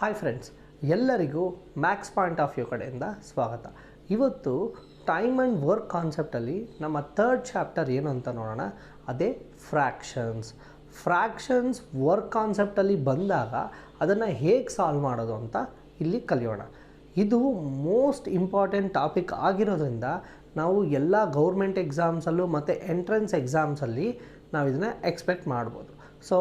Hi friends, ಎಲ್ಲರಿಗೂ Max point of view ಕಡೆಯಿಂದ ಸ್ವಾಗತ. ಇವತ್ತು ಟೈಮ್ ಆ್ಯಂಡ್ ವರ್ಕ್ ಕಾನ್ಸೆಪ್ಟಲ್ಲಿ ನಮ್ಮ ಥರ್ಡ್ ಚಾಪ್ಟರ್ ಏನು ಅಂತ ನೋಡೋಣ. ಅದೇ ಫ್ರ್ಯಾಕ್ಷನ್ಸ್ ವರ್ಕ್ ಕಾನ್ಸೆಪ್ಟಲ್ಲಿ ಬಂದಾಗ ಅದನ್ನು ಹೇಗೆ ಸಾಲ್ವ್ ಮಾಡೋದು ಅಂತ ಇಲ್ಲಿ ಕಲಿಯೋಣ. ಇದು ಮೋಸ್ಟ್ ಇಂಪಾರ್ಟೆಂಟ್ ಟಾಪಿಕ್ ಆಗಿರೋದ್ರಿಂದ ನಾವು ಎಲ್ಲ ಗೌರ್ಮೆಂಟ್ ಎಕ್ಸಾಮ್ಸಲ್ಲೂ ಮತ್ತು ಎಂಟ್ರೆನ್ಸ್ ಎಕ್ಸಾಮ್ಸಲ್ಲಿ ನಾವು ಇದನ್ನು ಎಕ್ಸ್ಪೆಕ್ಟ್ ಮಾಡ್ಬೋದು. ಸೊ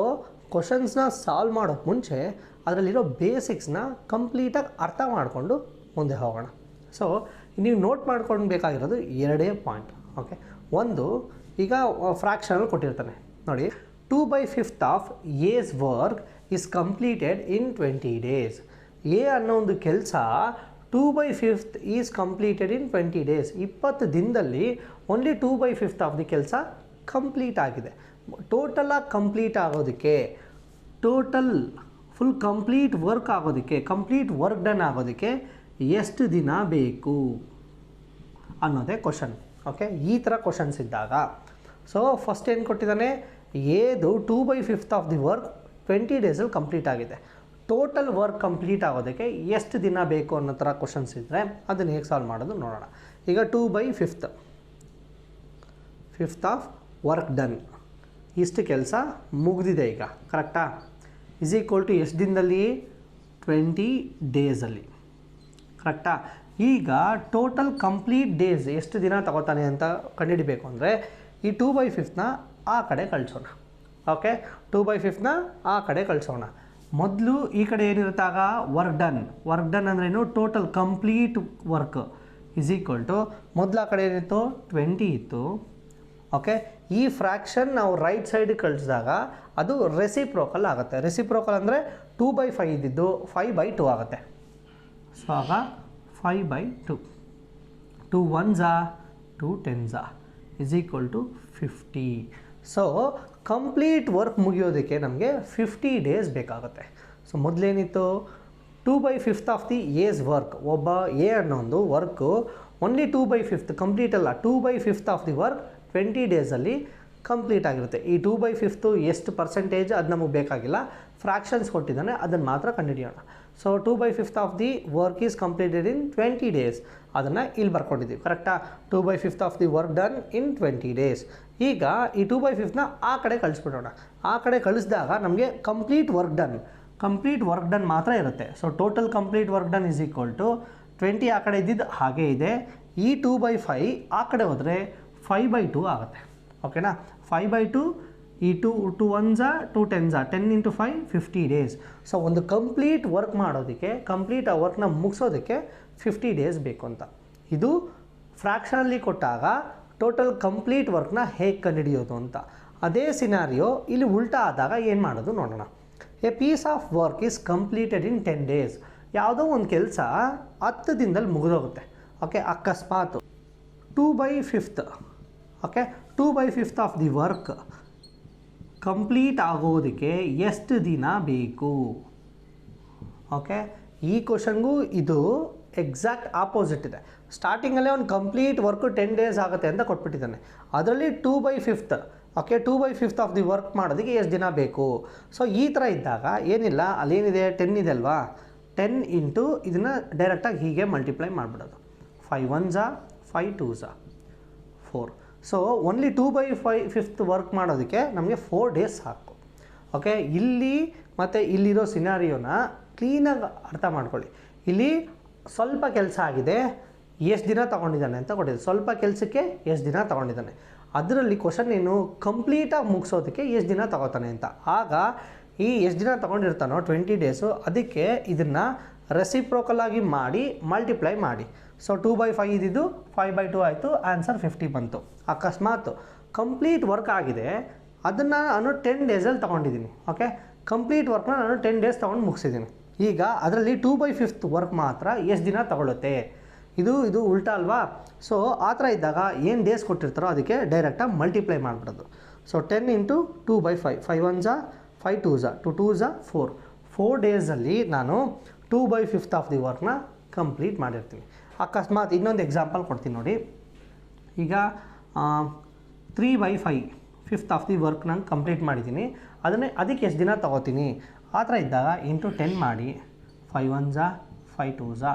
ಕ್ವಶನ್ಸ್ನ ಸಾಲ್ವ್ ಮಾಡೋಕ್ಕೆ ಮುಂಚೆ ಅದರಲ್ಲಿರೋ ಬೇಸಿಕ್ಸ್ನ ಕಂಪ್ಲೀಟಾಗಿ ಅರ್ಥ ಮಾಡಿಕೊಂಡು ಮುಂದೆ ಹೋಗೋಣ. ಸೊ ನೀವು ನೋಟ್ ಮಾಡ್ಕೊಂಡು ಬೇಕಾಗಿರೋದು ಎರಡೇ ಪಾಯಿಂಟ್. ಓಕೆ, ಒಂದು, ಈಗ ಫ್ರ್ಯಾಕ್ಷನಲ್ಲಿ ಕೊಟ್ಟಿರ್ತಾನೆ ನೋಡಿ, 2/5 of S work is completed in 20 days. A ಅನ್ನೋ ಒಂದು ಕೆಲಸ 2/5 ಈಸ್ ಕಂಪ್ಲೀಟೆಡ್ ಇನ್ 20 days. 20 ದಿನದಲ್ಲಿ ಓನ್ಲಿ 2/5 ಆಫ್ ದಿ ಕೆಲಸ ಕಂಪ್ಲೀಟ್ ಆಗಿದೆ. ಟೋಟಲಾಗಿ ಕಂಪ್ಲೀಟ್ ಆಗೋದಕ್ಕೆ, ಫುಲ್ ಕಂಪ್ಲೀಟ್ ವರ್ಕ್ ಆಗೋದಕ್ಕೆ, ಕಂಪ್ಲೀಟ್ ವರ್ಕ್ ಡನ್ ಆಗೋದಕ್ಕೆ ಎಷ್ಟು ದಿನ ಬೇಕು ಅನ್ನೋದೇ ಕ್ವಶನ್. ಓಕೆ, ಈ ಥರ ಕ್ವಶನ್ಸ್ ಇದ್ದಾಗ ಸೊ ಫಸ್ಟ್ ಏನು ಕೊಟ್ಟಿದ್ದಾನೆ, ಏದು 2/5 ಆಫ್ ದಿ ವರ್ಕ್ 20 daysಲ್ಲಿ ಕಂಪ್ಲೀಟ್ ಆಗಿದೆ. ಟೋಟಲ್ ವರ್ಕ್ ಕಂಪ್ಲೀಟ್ ಆಗೋದಕ್ಕೆ ಎಷ್ಟು ದಿನ ಬೇಕು ಅನ್ನೋ ಥರ ಕ್ವಶನ್ಸ್ ಇದ್ದರೆ ಅದನ್ನು ಹೇಗೆ ಸಾಲ್ವ್ ಮಾಡೋದು ನೋಡೋಣ. ಈಗ 2/5 ಆಫ್ ವರ್ಕ್ ಡನ್, ಇಷ್ಟು ಕೆಲಸ ಮುಗಿದಿದೆ ಈಗ, ಕರೆಕ್ಟಾ? ಇಸ್ ಈಕ್ವಲ್ ಟು ಎಷ್ಟು ದಿನದಲ್ಲಿ? 20 daysಲ್ಲಿ, ಕರೆಕ್ಟಾ? ಈಗ ಟೋಟಲ್ ಕಂಪ್ಲೀಟ್ ಡೇಸ್ ಎಷ್ಟು ದಿನ ತಗೋತಾನೆ ಅಂತ ಕಂಡುಹಿಡಬೇಕು ಅಂದರೆ ಈ 2/5ನ ಆ ಕಡೆ ಕಳಿಸೋಣ. ಓಕೆ, 2/5ನ ಆ ಕಡೆ ಕಳಿಸೋಣ. ಮೊದಲು ಈ ಕಡೆ ಏನಿರುತ್ತಾಗ ವರ್ಕ್ ಡನ್ ಅಂದ್ರೇನು? Total complete work is equal to, ಮೊದಲು ಆ ಕಡೆ ಏನಿತ್ತು? 20 ಇತ್ತು. ಓಕೆ, ಈ ಫ್ರ್ಯಾಕ್ಷನ್ ನಾವು ರೈಟ್ ಸೈಡಿಗೆ ಕಳಿಸಿದಾಗ ಅದು ರೆಸಿಪ್ರೋಕಲ್ ಆಗುತ್ತೆ. ರೆಸಿಪ್ರೋಕಲ್ ಅಂದರೆ 2/5 ಇದ್ದಿದ್ದು 5/2 ಆಗುತ್ತೆ. ಸೊ ಆಗ 5/2, 2 1s 2 10s is equal to 50. So complete work ಮುಗಿಯೋದಕ್ಕೆ ನಮಗೆ 50 days ಬೇಕಾಗುತ್ತೆ. ಸೊ ಮೊದಲೇನಿತ್ತು? 2/5 ಆಫ್ ದಿ ಎಸ್ ವರ್ಕ್, ಒಬ್ಬ ಎ ಅನ್ನೋ ಒಂದು ವರ್ಕು ಓನ್ಲಿ 2/5 ಕಂಪ್ಲೀಟ್ ಅಲ್ಲ, 2/5 ಆಫ್ ದಿ ವರ್ಕ್ 20 daysಲ್ಲಿ ಕಂಪ್ಲೀಟ್ ಆಗಿರುತ್ತೆ. ಈ 2/5 ಎಷ್ಟು ಪರ್ಸೆಂಟೇಜ್ ಅದು ನಮಗೆ ಬೇಕಾಗಿಲ್ಲ, ಫ್ರ್ಯಾಕ್ಷನ್ಸ್ ಕೊಟ್ಟಿದ್ದಾನೆ ಅದನ್ನು ಮಾತ್ರ ಕಂಡುಹಿಡಿಯೋಣ. So 2/5 of the work is completed in 20 days, ಅದನ್ನು ಇಲ್ಲಿ ಬರ್ಕೊಂಡಿದ್ದೀವಿ, ಕರೆಕ್ಟಾ? 2/5 of the work done in 20 days. ಈಗ ಈ 2/5ನ ಆ ಕಡೆ ಕಳಿಸ್ಬಿಡೋಣ. ಆ ಕಡೆ ಕಳಿಸಿದಾಗ ನಮಗೆ ಕಂಪ್ಲೀಟ್ ವರ್ಕ್ ಡನ್ ಮಾತ್ರ ಇರುತ್ತೆ. So total complete work done is equal to 20 ಆ ಕಡೆ ಇದ್ದಿದ್ದು ಹಾಗೇ ಇದೆ. ಈ 2/5 ಆ ಕಡೆ ಹೋದರೆ 5/2 ಆಗುತ್ತೆ. ಓಕೆನಾ? 5/2, ಈ 2 1s 2 10s 10 × 5 50 days. ಸೊ ಒಂದು ಕಂಪ್ಲೀಟ್ ವರ್ಕ್ ಮಾಡೋದಕ್ಕೆ, ಕಂಪ್ಲೀಟ್ ಆ ವರ್ಕ್ನ ಮುಗಿಸೋದಕ್ಕೆ 50 days ಬೇಕು ಅಂತ. ಇದು ಫ್ರ್ಯಾಕ್ಷನಲ್ಲಿ ಕೊಟ್ಟಾಗ ಟೋಟಲ್ ಕಂಪ್ಲೀಟ್ ವರ್ಕ್ನ ಹೇಗೆ ಕಂಡುಹಿಡಿಯೋದು ಅಂತ. ಅದೇ ಸಿನಾರಿಯೋ ಇಲ್ಲಿ ಉಲ್ಟಾ ಆದಾಗ ಏನು ಮಾಡೋದು ನೋಡೋಣ. A piece of work is completed in 10 days. ಯಾವುದೋ ಒಂದು ಕೆಲಸ 10 ದಿನದಲ್ಲಿ ಮುಗಿದೋಗುತ್ತೆ. ಓಕೆ, ಅಕಸ್ಮಾತ್ 2/5, okay, 2/5 of the work complete ಆಗೋದಕ್ಕೆ ಎಷ್ಟು ದಿನ ಬೇಕು? ಓಕೆ, ಈ ಕ್ವಶನ್ಗೂ ಇದು ಎಕ್ಸಾಕ್ಟ್ ಆಪೋಸಿಟ್ ಇದೆ. ಸ್ಟಾರ್ಟಿಂಗಲ್ಲೇ ಒಂದು ಕಂಪ್ಲೀಟ್ ವರ್ಕು 10 days ಆಗುತ್ತೆ ಅಂತ ಕೊಟ್ಬಿಟ್ಟಿದ್ದಾನೆ. ಅದರಲ್ಲಿ 2/5, ಓಕೆ, 2/5 ಆಫ್ ದಿ ವರ್ಕ್ ಮಾಡೋದಕ್ಕೆ ಎಷ್ಟು ದಿನ ಬೇಕು? ಸೊ ಈ ಥರ ಇದ್ದಾಗ ಏನಿಲ್ಲ, ಅಲ್ಲೇನಿದೆ 10 ಇದೆ ಅಲ್ವಾ, 10 ಇಂಟು ಇದನ್ನು ಡೈರೆಕ್ಟಾಗಿ ಹೀಗೆ ಮಲ್ಟಿಪ್ಲೈ ಮಾಡಿಬಿಡೋದು. 5 1s 5 2s 4. So only 2/5 work ಮಾಡೋದಕ್ಕೆ ನಮಗೆ 4 days ಸಾಕು. ಓಕೆ, ಇಲ್ಲಿ ಮತ್ತು ಇಲ್ಲಿರೋ ಸಿನಾರಿಯೋನ ಕ್ಲೀನಾಗಿ ಅರ್ಥ ಮಾಡ್ಕೊಳ್ಳಿ. ಇಲ್ಲಿ ಸ್ವಲ್ಪ ಕೆಲಸ ಆಗಿದೆ, ಎಷ್ಟು ದಿನ ತೊಗೊಂಡಿದ್ದಾನೆ ಅಂತ ಕೊಟ್ಟಿದೆ. ಸ್ವಲ್ಪ ಕೆಲಸಕ್ಕೆ ಎಷ್ಟು ದಿನ ತೊಗೊಂಡಿದ್ದಾನೆ. ಅದರಲ್ಲಿ ಕ್ವಶನ್ ಏನು, ಕಂಪ್ಲೀಟಾಗಿ ಮುಗಿಸೋದಕ್ಕೆ ಎಷ್ಟು ದಿನ ತೊಗೋತಾನೆ ಅಂತ. ಆಗ ಈ ಎಷ್ಟು ದಿನ ತೊಗೊಂಡಿರ್ತಾನೋ 20 days, ಅದಕ್ಕೆ ಇದನ್ನು ರೆಸಿಪ್ರೋಕಲ್ ಆಗಿ ಮಾಡಿ ಮಲ್ಟಿಪ್ಲೈ ಮಾಡಿ. ಸೊ 2/5 ಇದ್ದಿದ್ದು 5/2 ಆಯಿತು, ಆನ್ಸರ್ 50 ಬಂತು. ಅಕಸ್ಮಾತ್ ಕಂಪ್ಲೀಟ್ ವರ್ಕ್ ಆಗಿದೆ, ಅದನ್ನು ನಾನು 10 daysಲ್ಲಿ ತೊಗೊಂಡಿದ್ದೀನಿ. ಓಕೆ, ಕಂಪ್ಲೀಟ್ ವರ್ಕ್ನ ನಾನು 10 days ತೊಗೊಂಡು ಮುಗಿಸಿದ್ದೀನಿ. ಈಗ ಅದರಲ್ಲಿ 2/5 ವರ್ಕ್ ಮಾತ್ರ ಎಷ್ಟು ದಿನ ತೊಗೊಳುತ್ತೆ? ಇದು ಉಲ್ಟಾ ಅಲ್ವಾ? ಸೊ ಆ ಥರ ಇದ್ದಾಗ ಏನು ಡೇಸ್ ಕೊಟ್ಟಿರ್ತಾರೋ ಅದಕ್ಕೆ ಡೈರೆಕ್ಟಾಗಿ multiply ಮಾಡಿಬಿಡೋದು. So 10 × 2/5, 5 1s 5 2s 2 2s 4 daysಲ್ಲಿ ನಾನು 2/5 ಆಫ್ ದಿ ವರ್ಕ್ನ ಕಂಪ್ಲೀಟ್ ಮಾಡಿರ್ತೀನಿ. ಅಕಸ್ಮಾತ್ ಇನ್ನೊಂದು ಎಕ್ಸಾಂಪಲ್ ಕೊಡ್ತೀನಿ ನೋಡಿ. ಈಗ 3/5 ಆಫ್ ದಿ ವರ್ಕ್ ನಾನು ಕಂಪ್ಲೀಟ್ ಮಾಡಿದ್ದೀನಿ. ಅದಕ್ಕೆ ಎಷ್ಟು ದಿನ ತೊಗೋತೀನಿ? ಆ ಥರ ಇದ್ದಾಗ ಇಂಟು 10 ಮಾಡಿ 5 1 ಝಾ 5 2 ಝಾ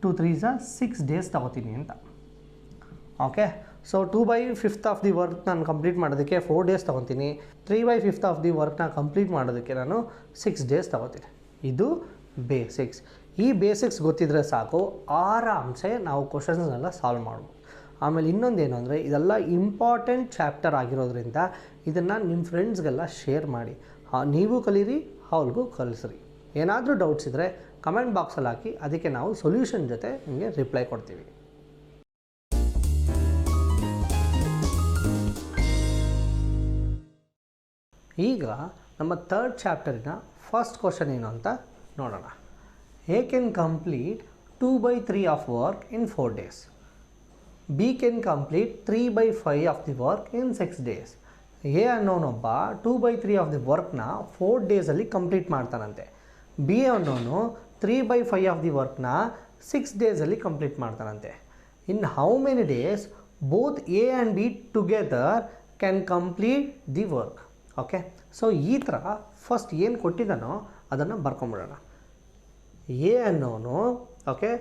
2 3 ಝಾ 6 ಡೇಸ್ ತಗೋತೀನಿ ಅಂತ. Okay, so 2/5 of the work ನಾನು ಕಂಪ್ಲೀಟ್ ಮಾಡೋದಕ್ಕೆ 4 ಡೇಸ್ ತೊಗೊತೀನಿ. 3/5 ಆಫ್ ದಿ ವರ್ಕ್ನ ಕಂಪ್ಲೀಟ್ ಮಾಡೋದಕ್ಕೆ ನಾನು 6 ಡೇಸ್ ತೊಗೋತೀನಿ. ಇದು ಬೇಸಿಕ್ಸ್. ಈ ಬೇಸಿಕ್ಸ್ ಗೊತ್ತಿದ್ರೆ ಸಾಕು, ಆರಾಮ್ಸೆ ನಾವು ಕ್ವಶನ್ಸ್ನೆಲ್ಲ ಸಾಲ್ವ್ ಮಾಡ್ಬೋದು. ಆಮೇಲೆ ಇನ್ನೊಂದೇನು ಅಂದರೆ, ಇದೆಲ್ಲ ಇಂಪಾರ್ಟೆಂಟ್ ಚಾಪ್ಟರ್ ಆಗಿರೋದ್ರಿಂದ ಇದನ್ನು ನಿಮ್ಮ ಫ್ರೆಂಡ್ಸ್ಗೆಲ್ಲ ಶೇರ್ ಮಾಡಿ. ನೀವು ಕಲೀರಿ, ಅವ್ರಿಗೂ ಕಲಿಸ್ರಿ. ಏನಾದರೂ ಡೌಟ್ಸ್ ಇದ್ದರೆ ಕಮೆಂಟ್ ಬಾಕ್ಸಲ್ಲಿ ಹಾಕಿ, ಅದಕ್ಕೆ ನಾವು ಸೊಲ್ಯೂಷನ್ ಜೊತೆ ನಿಮಗೆ ರಿಪ್ಲೈ ಕೊಡ್ತೀವಿ. ಈಗ ನಮ್ಮ ಥರ್ಡ್ ಚಾಪ್ಟರಿನ ಫಸ್ಟ್ ಕ್ವಶನ್ ಏನು ಅಂತ ನೋಡೋಣ. A can complete 2/3 of work in 4 days. B can complete 3/5 of the work in 6 days. A ಅನ್ನೋನೊಬ್ಬ 2/3 ಆಫ್ ದಿ ವರ್ಕ್ನ 4 ಡೇಸಲ್ಲಿ ಕಂಪ್ಲೀಟ್ ಮಾಡ್ತಾನಂತೆ. ಬಿ ಅನ್ನೋನು 3/5 ಆಫ್ ದಿ ವರ್ಕ್ನ 6 ಡೇಸಲ್ಲಿ ಕಂಪ್ಲೀಟ್ ಮಾಡ್ತಾನಂತೆ. In how many days both A and B together can complete the work. Okay, so ಈ ಥರ first ಏನು ಕೊಟ್ಟಿದ್ದಾನೋ ಅದನ್ನು ಬರ್ಕೊಂಬಿಡೋಣ. ಎ ಅನ್ನೋನು okay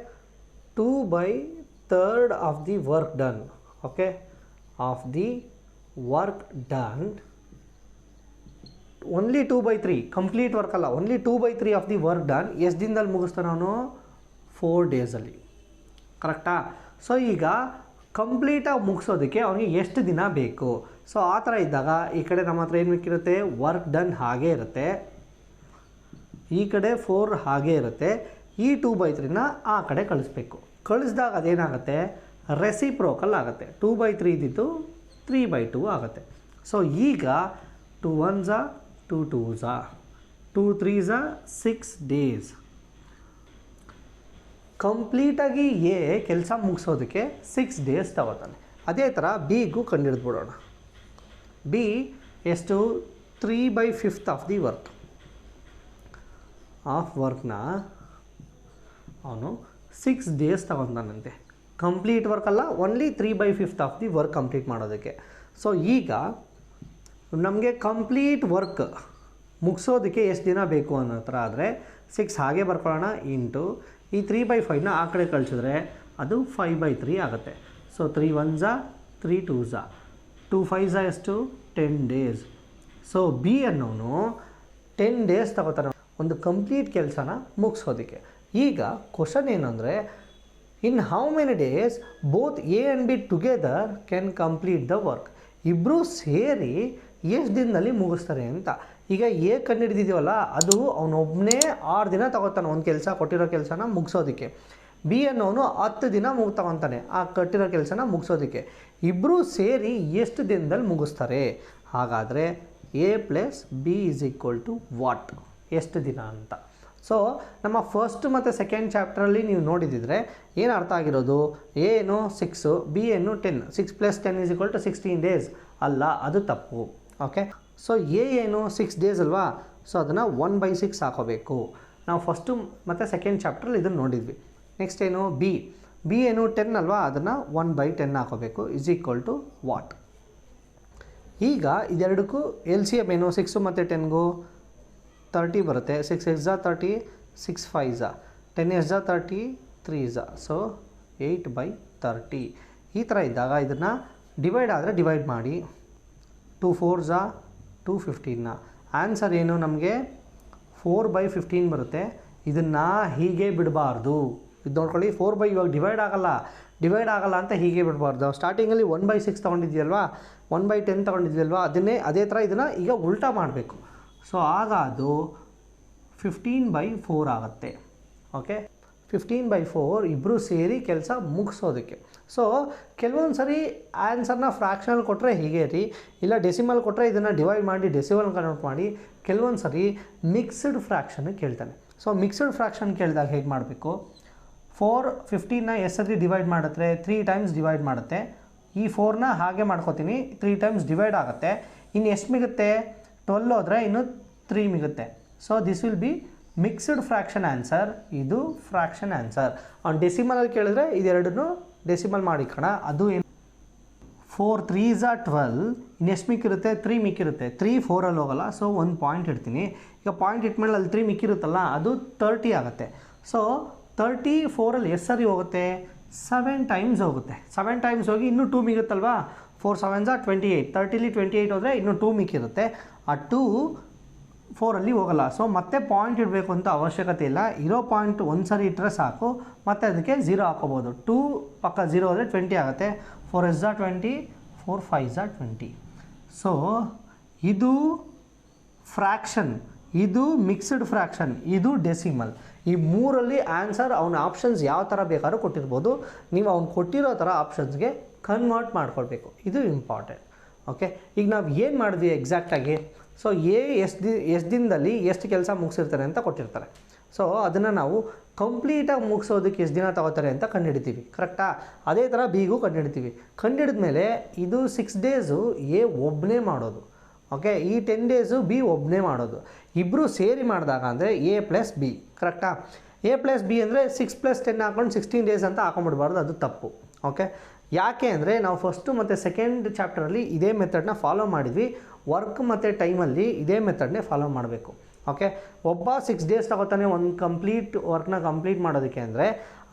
2/3 of the work done. Okay, of the work done only 2/3, complete work ಅಲ್ಲ, only 2/3 of the work done ಎಷ್ಟು ದಿನದಲ್ಲಿ ಮುಗಿಸ್ತಾನೆ ಅವನು? 4 ಡೇಸಲ್ಲಿ. ಕರೆಕ್ಟಾ? ಸೊ ಈಗ ಕಂಪ್ಲೀಟಾಗಿ ಮುಗಿಸೋದಕ್ಕೆ ಅವನಿಗೆ ಎಷ್ಟು ದಿನ ಬೇಕು? ಸೊ ಆ ಥರ ಇದ್ದಾಗ ಈ ಕಡೆ ನಮ್ಮ ಹತ್ರ ಏನು ಬೇಕಿರುತ್ತೆ? ವರ್ಕ್ ಡನ್ ಹಾಗೇ ಇರುತ್ತೆ, ಈ ಕಡೆ 4 ಹಾಗೇ ಇರುತ್ತೆ. ಈ 2/3ನ ಆ ಕಡೆ ಕಳಿಸ್ಬೇಕು. ಕಳಿಸಿದಾಗ ಅದೇನಾಗುತ್ತೆ? ರೆಸಿಪ್ರೋಕಲ್ ಆಗುತ್ತೆ. 2/3 ಇದ್ದಿದ್ದು 3/2 ಆಗುತ್ತೆ. ಸೊ ಈಗ 2 1 ಝಾ 2 2 ಝಾ 2 3 ಝಾ 6 ಡೇಸ್. ಕಂಪ್ಲೀಟಾಗಿ ಎ ಕೆಲಸ ಮುಗಿಸೋದಕ್ಕೆ 6 ಡೇಸ್ ತಗೋತಾನೆ. ಅದೇ ಥರ ಬಿಗೂ ಕಂಡುಹಿಡಿದ್ಬಿಡೋಣ. ಬಿ ಎಷ್ಟು? 3/5 ಆಫ್ ದಿ ವರ್ಕ್ನ ಅವನು 6 ಡೇಸ್ ತಗೊತಾನಂತೆ. ಕಂಪ್ಲೀಟ್ ವರ್ಕ್ ಅಲ್ಲ, only 3/5 of the work complete ಮಾಡೋದಕ್ಕೆ. ಸೊ ಈಗ ನಮಗೆ ಕಂಪ್ಲೀಟ್ ವರ್ಕ್ ಮುಗಿಸೋದಕ್ಕೆ ಎಷ್ಟು ದಿನ ಬೇಕು ಅನ್ನೋ ಥರ ಆದರೆ 6 ಹಾಗೆ ಬರ್ಕೊಳ್ಳೋಣ, ಇಂಟು ಈ 3/5ನ ಆ ಕಡೆ ಕಳಿಸಿದ್ರೆ ಅದು 5/3 ಆಗುತ್ತೆ. ಸೊ 3 1 ಝಾ 3 2 ಝಾ 2 5 ಝಾ ಎಷ್ಟು? 10 ಡೇಸ್. ಸೊ ಬಿ ಅನ್ನೋನು 10 ಡೇಸ್ ತಗೋತಾನೆ ಒಂದು ಕಂಪ್ಲೀಟ್ ಕೆಲಸನ ಮುಗಿಸೋದಕ್ಕೆ. ಈಗ ಕ್ವಶನ್ ಏನಂದರೆ, ಇನ್ how many days both A and B together can complete the work. ಇಬ್ಬರೂ ಸೇರಿ ಎಷ್ಟು ದಿನದಲ್ಲಿ ಮುಗಿಸ್ತಾರೆ ಅಂತ. ಈಗ ಎ ಕಂಡುಹಿಡಿದಿದ್ದೀವಲ್ಲ, ಅದು ಅವನೊಬ್ಬನೇ 6 ದಿನ ತಗೋತಾನೆ ಒಂದು ಕೆಲಸ, ಕೊಟ್ಟಿರೋ ಕೆಲಸನ ಮುಗಿಸೋದಕ್ಕೆ. ಬಿ ಅನ್ನೋನು 10 ದಿನ ತಗೊತಾನೆ ಆ ಕೊಟ್ಟಿರೋ ಕೆಲಸನ ಮುಗಿಸೋದಕ್ಕೆ. ಇಬ್ಬರೂ ಸೇರಿ ಎಷ್ಟು ದಿನದಲ್ಲಿ ಮುಗಿಸ್ತಾರೆ? ಹಾಗಾದರೆ A plus B is equal to what? ಎಷ್ಟು ದಿನ ಅಂತ. ಸೊ ನಮ್ಮ ಫಸ್ಟ್ ಮತ್ತು ಸೆಕೆಂಡ್ ಚಾಪ್ಟ್ರಲ್ಲಿ ನೀವು ನೋಡಿದಿದ್ರೆ ಏನು ಅರ್ಥ ಆಗಿರೋದು? ಎ ಏನು 6, ಬಿ ಏನು 10. 6 + 10 ಈಸ್ ಈಕ್ವಲ್ ಟು 16 ಡೇಸ್ ಅಲ್ಲ, ಅದು ತಪ್ಪು. ಓಕೆ, ಸೊ ಎ ಏನು 6 ಡೇಸ್ ಅಲ್ವಾ? ಸೊ ಅದನ್ನು 1/6 ಹಾಕೋಬೇಕು. ನಾವು ಫಸ್ಟು ಮತ್ತು ಸೆಕೆಂಡ್ ಚಾಪ್ಟ್ರಲ್ಲಿ ಇದನ್ನು ನೋಡಿದ್ವಿ. ನೆಕ್ಸ್ಟ್ ಏನು? ಬಿ ಏನು 10 ಅಲ್ವಾ? ಅದನ್ನು 1/10 ಹಾಕೋಬೇಕು, ಈಸ್ ಈಕ್ವಲ್ ಟು ವಾಟ್? ಈಗ ಇದೆರಡಕ್ಕೂ LCM ಏನು? 6 ಮತ್ತು 10ಗೂ 30 ಬರುತ್ತೆ. 6 x Jha 30, 6 5 Jha 10 s Jha 30, 3 Jha. So 8/30. ಈ ಥರ ಇದ್ದಾಗ ಇದನ್ನು ಡಿವೈಡ್ ಆದರೆ ಡಿವೈಡ್ ಮಾಡಿ. 2 4 ಝಾ 215ನ ಆನ್ಸರ್ ಏನು? ನಮಗೆ 4/15 ಬರುತ್ತೆ. ಇದನ್ನು ಹೀಗೆ ಬಿಡಬಾರ್ದು. ಇದು ನೋಡ್ಕೊಳ್ಳಿ, 4 ಇವಾಗ ಡಿವೈಡ್ ಆಗಲ್ಲ ಅಂತ ಹೀಗೆ ಬಿಡಬಾರ್ದು. ಸ್ಟಾರ್ಟಿಂಗಲ್ಲಿ 1/6 ತೊಗೊಂಡಿದ್ಯಲ್ವಾ, 1/10 ತೊಗೊಂಡಿದ್ಯಲ್ವಾ, ಅದೇ ಥರ ಇದನ್ನು ಈಗ ಉಲ್ಟಾ ಮಾಡಬೇಕು. ಸೊ ಆಗ ಅದು 15/4 ಆಗುತ್ತೆ. ಓಕೆ, 15/4 ಇಬ್ಬರು ಸೇರಿ ಕೆಲಸ ಮುಗಿಸೋದಕ್ಕೆ. ಸೊ ಕೆಲವೊಂದು ಸರಿ ಆನ್ಸರ್ನ ಫ್ರ್ಯಾಕ್ಷನಲ್ಲಿ ಕೊಟ್ಟರೆ ಹೀಗೆ ರೀ, ಇಲ್ಲ ಡೆಸಿಮಲ್ ಕೊಟ್ಟರೆ ಇದನ್ನು ಡಿವೈಡ್ ಮಾಡಿ ಡೆಸಿಮಲ್ ಕನ್ವರ್ಟ್ ಮಾಡಿ. ಕೆಲವೊಂದು ಸರಿ ಮಿಕ್ಸ್ಡ್ ಫ್ರ್ಯಾಕ್ಷನ್ ಕೇಳ್ತಾನೆ. ಸೊ ಮಿಕ್ಸ್ಡ್ ಫ್ರ್ಯಾಕ್ಷನ್ ಕೇಳಿದಾಗ ಹೇಗೆ ಮಾಡಬೇಕು? 4 15ನ ಎಷ್ಟರಲ್ಲಿ ಡಿವೈಡ್ ಮಾಡುತ್ತೆ? 3 ಟೈಮ್ಸ್ ಡಿವೈಡ್ ಮಾಡುತ್ತೆ. ಈ 4ನ ಹಾಗೆ ಮಾಡ್ಕೋತೀನಿ, 3 ಟೈಮ್ಸ್ ಡಿವೈಡ್ ಆಗುತ್ತೆ. ಇನ್ನು ಎಷ್ಟು ಮಿಗುತ್ತೆ? 12 ಹೋದರೆ ಇನ್ನು 3 ಮಿಗುತ್ತೆ. So this will be mixed fraction answer. ಇದು ಫ್ರ್ಯಾಕ್ಷನ್ ಆನ್ಸರ್. ಅವ್ನು ಡೆಸಿಮಲಲ್ಲಿ ಕೇಳಿದ್ರೆ ಇದೆರಡನ್ನೂ ಡೆಸಿಮಲ್ ಮಾಡಿ ಕಣ. ಅದು ಏನು? 4 3 ಝಾ 12 ಇನ್ನೆಷ್ಟು ಮಿಕ್ಕಿರುತ್ತೆ 3 ಮಿಕ್ಕಿರುತ್ತೆ 3 4ಅಲ್ಲಿ ಹೋಗಲ್ಲ. ಸೊ ಒಂದು ಪಾಯಿಂಟ್ ಇಡ್ತೀನಿ. ಈಗ ಪಾಯಿಂಟ್ ಇಟ್ಮೇಲೆ ಅಲ್ಲಿ 3 ಮಿಕ್ಕಿರುತ್ತಲ್ಲ ಅದು 30 ಆಗುತ್ತೆ. ಸೊ 30 4ಅಲ್ಲಿ ಎಷ್ಟು ಸರಿ ಹೋಗುತ್ತೆ 7 ಟೈಮ್ಸ್ ಹೋಗುತ್ತೆ. 7 ಟೈಮ್ಸ್ ಹೋಗಿ ಇನ್ನೂ 2 ಮಿಗುತ್ತಲ್ವಾ 4 7s 28 30ಲಿ 28 ಹೋದರೆ ಇನ್ನೂ 2 ಮಿಕ್ಕಿರುತ್ತೆ. ಆ 2 4ಅಲ್ಲಿ ಹೋಗಲ್ಲ. ಸೊ ಮತ್ತೆ ಪಾಯಿಂಟ್ ಇಡಬೇಕು ಅಂತ ಅವಶ್ಯಕತೆ ಇಲ್ಲ. ಇರೋ ಪಾಯಿಂಟ್ ಒಂದು ಸರಿ ಇಟ್ಟರೆ ಸಾಕು. ಮತ್ತು ಅದಕ್ಕೆ 0 ಹಾಕೋಬೋದು. 2 ಪಕ್ಕ 0 ಹೋದರೆ 20 ಆಗುತ್ತೆ. 4s 20 4 5s 20. ಸೊ ಇದು ಫ್ರ್ಯಾಕ್ಷನ್, ಇದು ಮಿಕ್ಸ್ಡ್ ಫ್ರ್ಯಾಕ್ಷನ್, ಇದು ಡೆಸಿಮಲ್. ಈ ಮೂರಲ್ಲಿ ಆನ್ಸರ್ ಅವನ ಆಪ್ಷನ್ಸ್ ಯಾವ ಥರ ಬೇಕಾದ್ರೂ ಕೊಟ್ಟಿರ್ಬೋದು. ನೀವು ಅವ್ನು ಕೊಟ್ಟಿರೋ ಥರ ಆಪ್ಷನ್ಸ್ಗೆ ಕನ್ವರ್ಟ್ ಮಾಡ್ಕೊಳ್ಬೇಕು. ಇದು ಇಂಪಾರ್ಟೆಂಟ್. ಓಕೆ, ಈಗ ನಾವು ಏನು ಮಾಡಿದ್ವಿ ಎಕ್ಸಾಕ್ಟಾಗಿ. ಸೊ ಎಷ್ಟು ದಿನದಲ್ಲಿ ಎಷ್ಟು ಕೆಲಸ ಮುಗಿಸಿರ್ತಾರೆ ಅಂತ ಕೊಟ್ಟಿರ್ತಾರೆ. ಸೊ ಅದನ್ನು ನಾವು ಕಂಪ್ಲೀಟಾಗಿ ಮುಗಿಸೋದಕ್ಕೆ ಎಷ್ಟು ದಿನ ತಗೋತಾರೆ ಅಂತ ಕಂಡುಹಿಡಿತೀವಿ. ಕರೆಕ್ಟಾ? ಅದೇ ಥರ ಬಿಗೂ ಕಂಡುಹಿಡಿತೀವಿ. ಕಂಡುಹಿಡಿದ ಮೇಲೆ ಇದು 6 ಡೇಸು ಎ ಒಬ್ಬನೇ ಮಾಡೋದು. ಓಕೆ, ಈ 10 ಡೇಸು ಬಿ ಒಬ್ಬನೇ ಮಾಡೋದು. ಇಬ್ಬರು ಸೇರಿ ಮಾಡಿದಾಗ ಅಂದರೆ ಎ ಪ್ಲಸ್ ಬಿ. ಕರೆಕ್ಟಾ? ಎ ಪ್ಲಸ್ ಬಿ ಅಂದರೆ 6 + 10 ಹಾಕೊಂಡು 16 ಡೇಸ್ ಅಂತ ಹಾಕೊಂಡ್ಬಿಡ್ಬಾರ್ದು, ಅದು ತಪ್ಪು. ಓಕೆ, ಯಾಕೆ ಅಂದರೆ ನಾವು ಫಸ್ಟು ಮತ್ತು ಸೆಕೆಂಡ್ ಚಾಪ್ಟರಲ್ಲಿ ಇದೇ ಮೆಥಡ್ನ ಫಾಲೋ ಮಾಡಿದ್ವಿ. ವರ್ಕ್ ಮತ್ತು ಟೈಮಲ್ಲಿ ಇದೇ ಮೆಥಡ್ನೇ ಫಾಲೋ ಮಾಡಬೇಕು. ಓಕೆ, ಒಬ್ಬ 6 ಡೇಸ್ ತಗೋತಾನೆ ಒಂದು ಕಂಪ್ಲೀಟ್ ವರ್ಕ್ನ ಕಂಪ್ಲೀಟ್ ಮಾಡೋದಕ್ಕೆ ಅಂದರೆ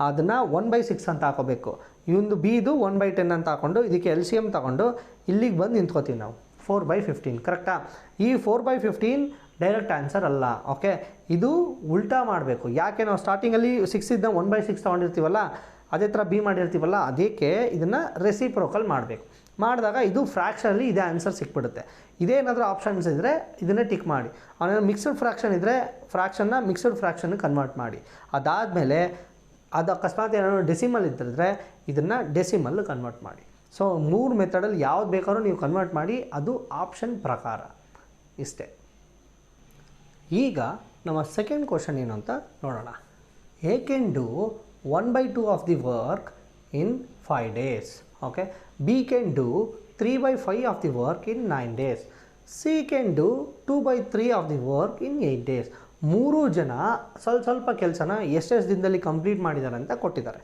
ಅದನ್ನು 1/6 ಅಂತ ಹಾಕೋಬೇಕು. ಇವಂದು ಬಿದು 1/10 ಅಂತ ಹಾಕ್ಕೊಂಡು ಇದಕ್ಕೆ LCM ತಗೊಂಡು ಇಲ್ಲಿಗೆ ಬಂದು ನಿಂತ್ಕೋತೀವಿ ನಾವು 4/15. ಕರೆಕ್ಟಾ? ಈ 4/15 ಡೈರೆಕ್ಟ್ ಆನ್ಸರ್ ಅಲ್ಲ. ಓಕೆ, ಇದು ಉಲ್ಟಾ ಮಾಡಬೇಕು. ಯಾಕೆ ನಾವು ಸ್ಟಾರ್ಟಿಂಗಲ್ಲಿ 6 ಇದ್ದ 1/6 ತೊಗೊಂಡಿರ್ತೀವಲ್ಲ, ಅದೇ ಥರ ಬಿ ಮಾಡಿರ್ತೀವಲ್ಲ, ಅದಕ್ಕೆ ಇದನ್ನು ರೆಸಿಪ್ರೋಕಲ್ ಮಾಡಬೇಕು. ಮಾಡಿದಾಗ ಇದು ಫ್ರ್ಯಾಕ್ಷನಲ್ಲಿ ಇದೇ ಆನ್ಸರ್ ಸಿಕ್ಬಿಡುತ್ತೆ. ಇದೇನಾದರೂ ಆಪ್ಷನ್ಸ್ ಇದ್ದರೆ ಇದನ್ನೇ ಟಿಕ್ ಮಾಡಿ. ಅವನ ಮಿಕ್ಸ್ಡ್ ಫ್ರ್ಯಾಕ್ಷನ್ ಇದ್ದರೆ ಫ್ರ್ಯಾಕ್ಷನ್ನ ಮಿಕ್ಸ್ಡ್ ಫ್ರ್ಯಾಕ್ಷನ್ಗೆ ಕನ್ವರ್ಟ್ ಮಾಡಿ. ಅದಾದಮೇಲೆ ಅದು ಅಕಸ್ಮಾತ್ ಏನಾದರೂ ಡೆಸಿಮಲ್ ಇದ್ದರೆ ಇದನ್ನು ಡೆಸಿಮಲ್ ಕನ್ವರ್ಟ್ ಮಾಡಿ. ಸೊ 3 ಮೆಥಡಲ್ಲಿ ಯಾವ್ದು ಬೇಕಾದ್ರೂ ನೀವು ಕನ್ವರ್ಟ್ ಮಾಡಿ, ಅದು ಆಪ್ಷನ್ ಪ್ರಕಾರ. ಇಷ್ಟೇ. ಈಗ ನಮ್ಮ ಸೆಕೆಂಡ್ ಕ್ವಶನ್ ಏನು ಅಂತ ನೋಡೋಣ. A can do 1/2 of the work in 5 days. Okay, B can do 3/5 of the work in 9 days. C can do 2/3 of the work in 8 days. 3 ಜನ ಸ್ವಲ್ಪ ಕೆಲಸನ ಎಷ್ಟೆಷ್ಟು ದಿನದಲ್ಲಿ ಕಂಪ್ಲೀಟ್ ಮಾಡಿದ್ದಾರೆ ಅಂತ ಕೊಟ್ಟಿದ್ದಾರೆ.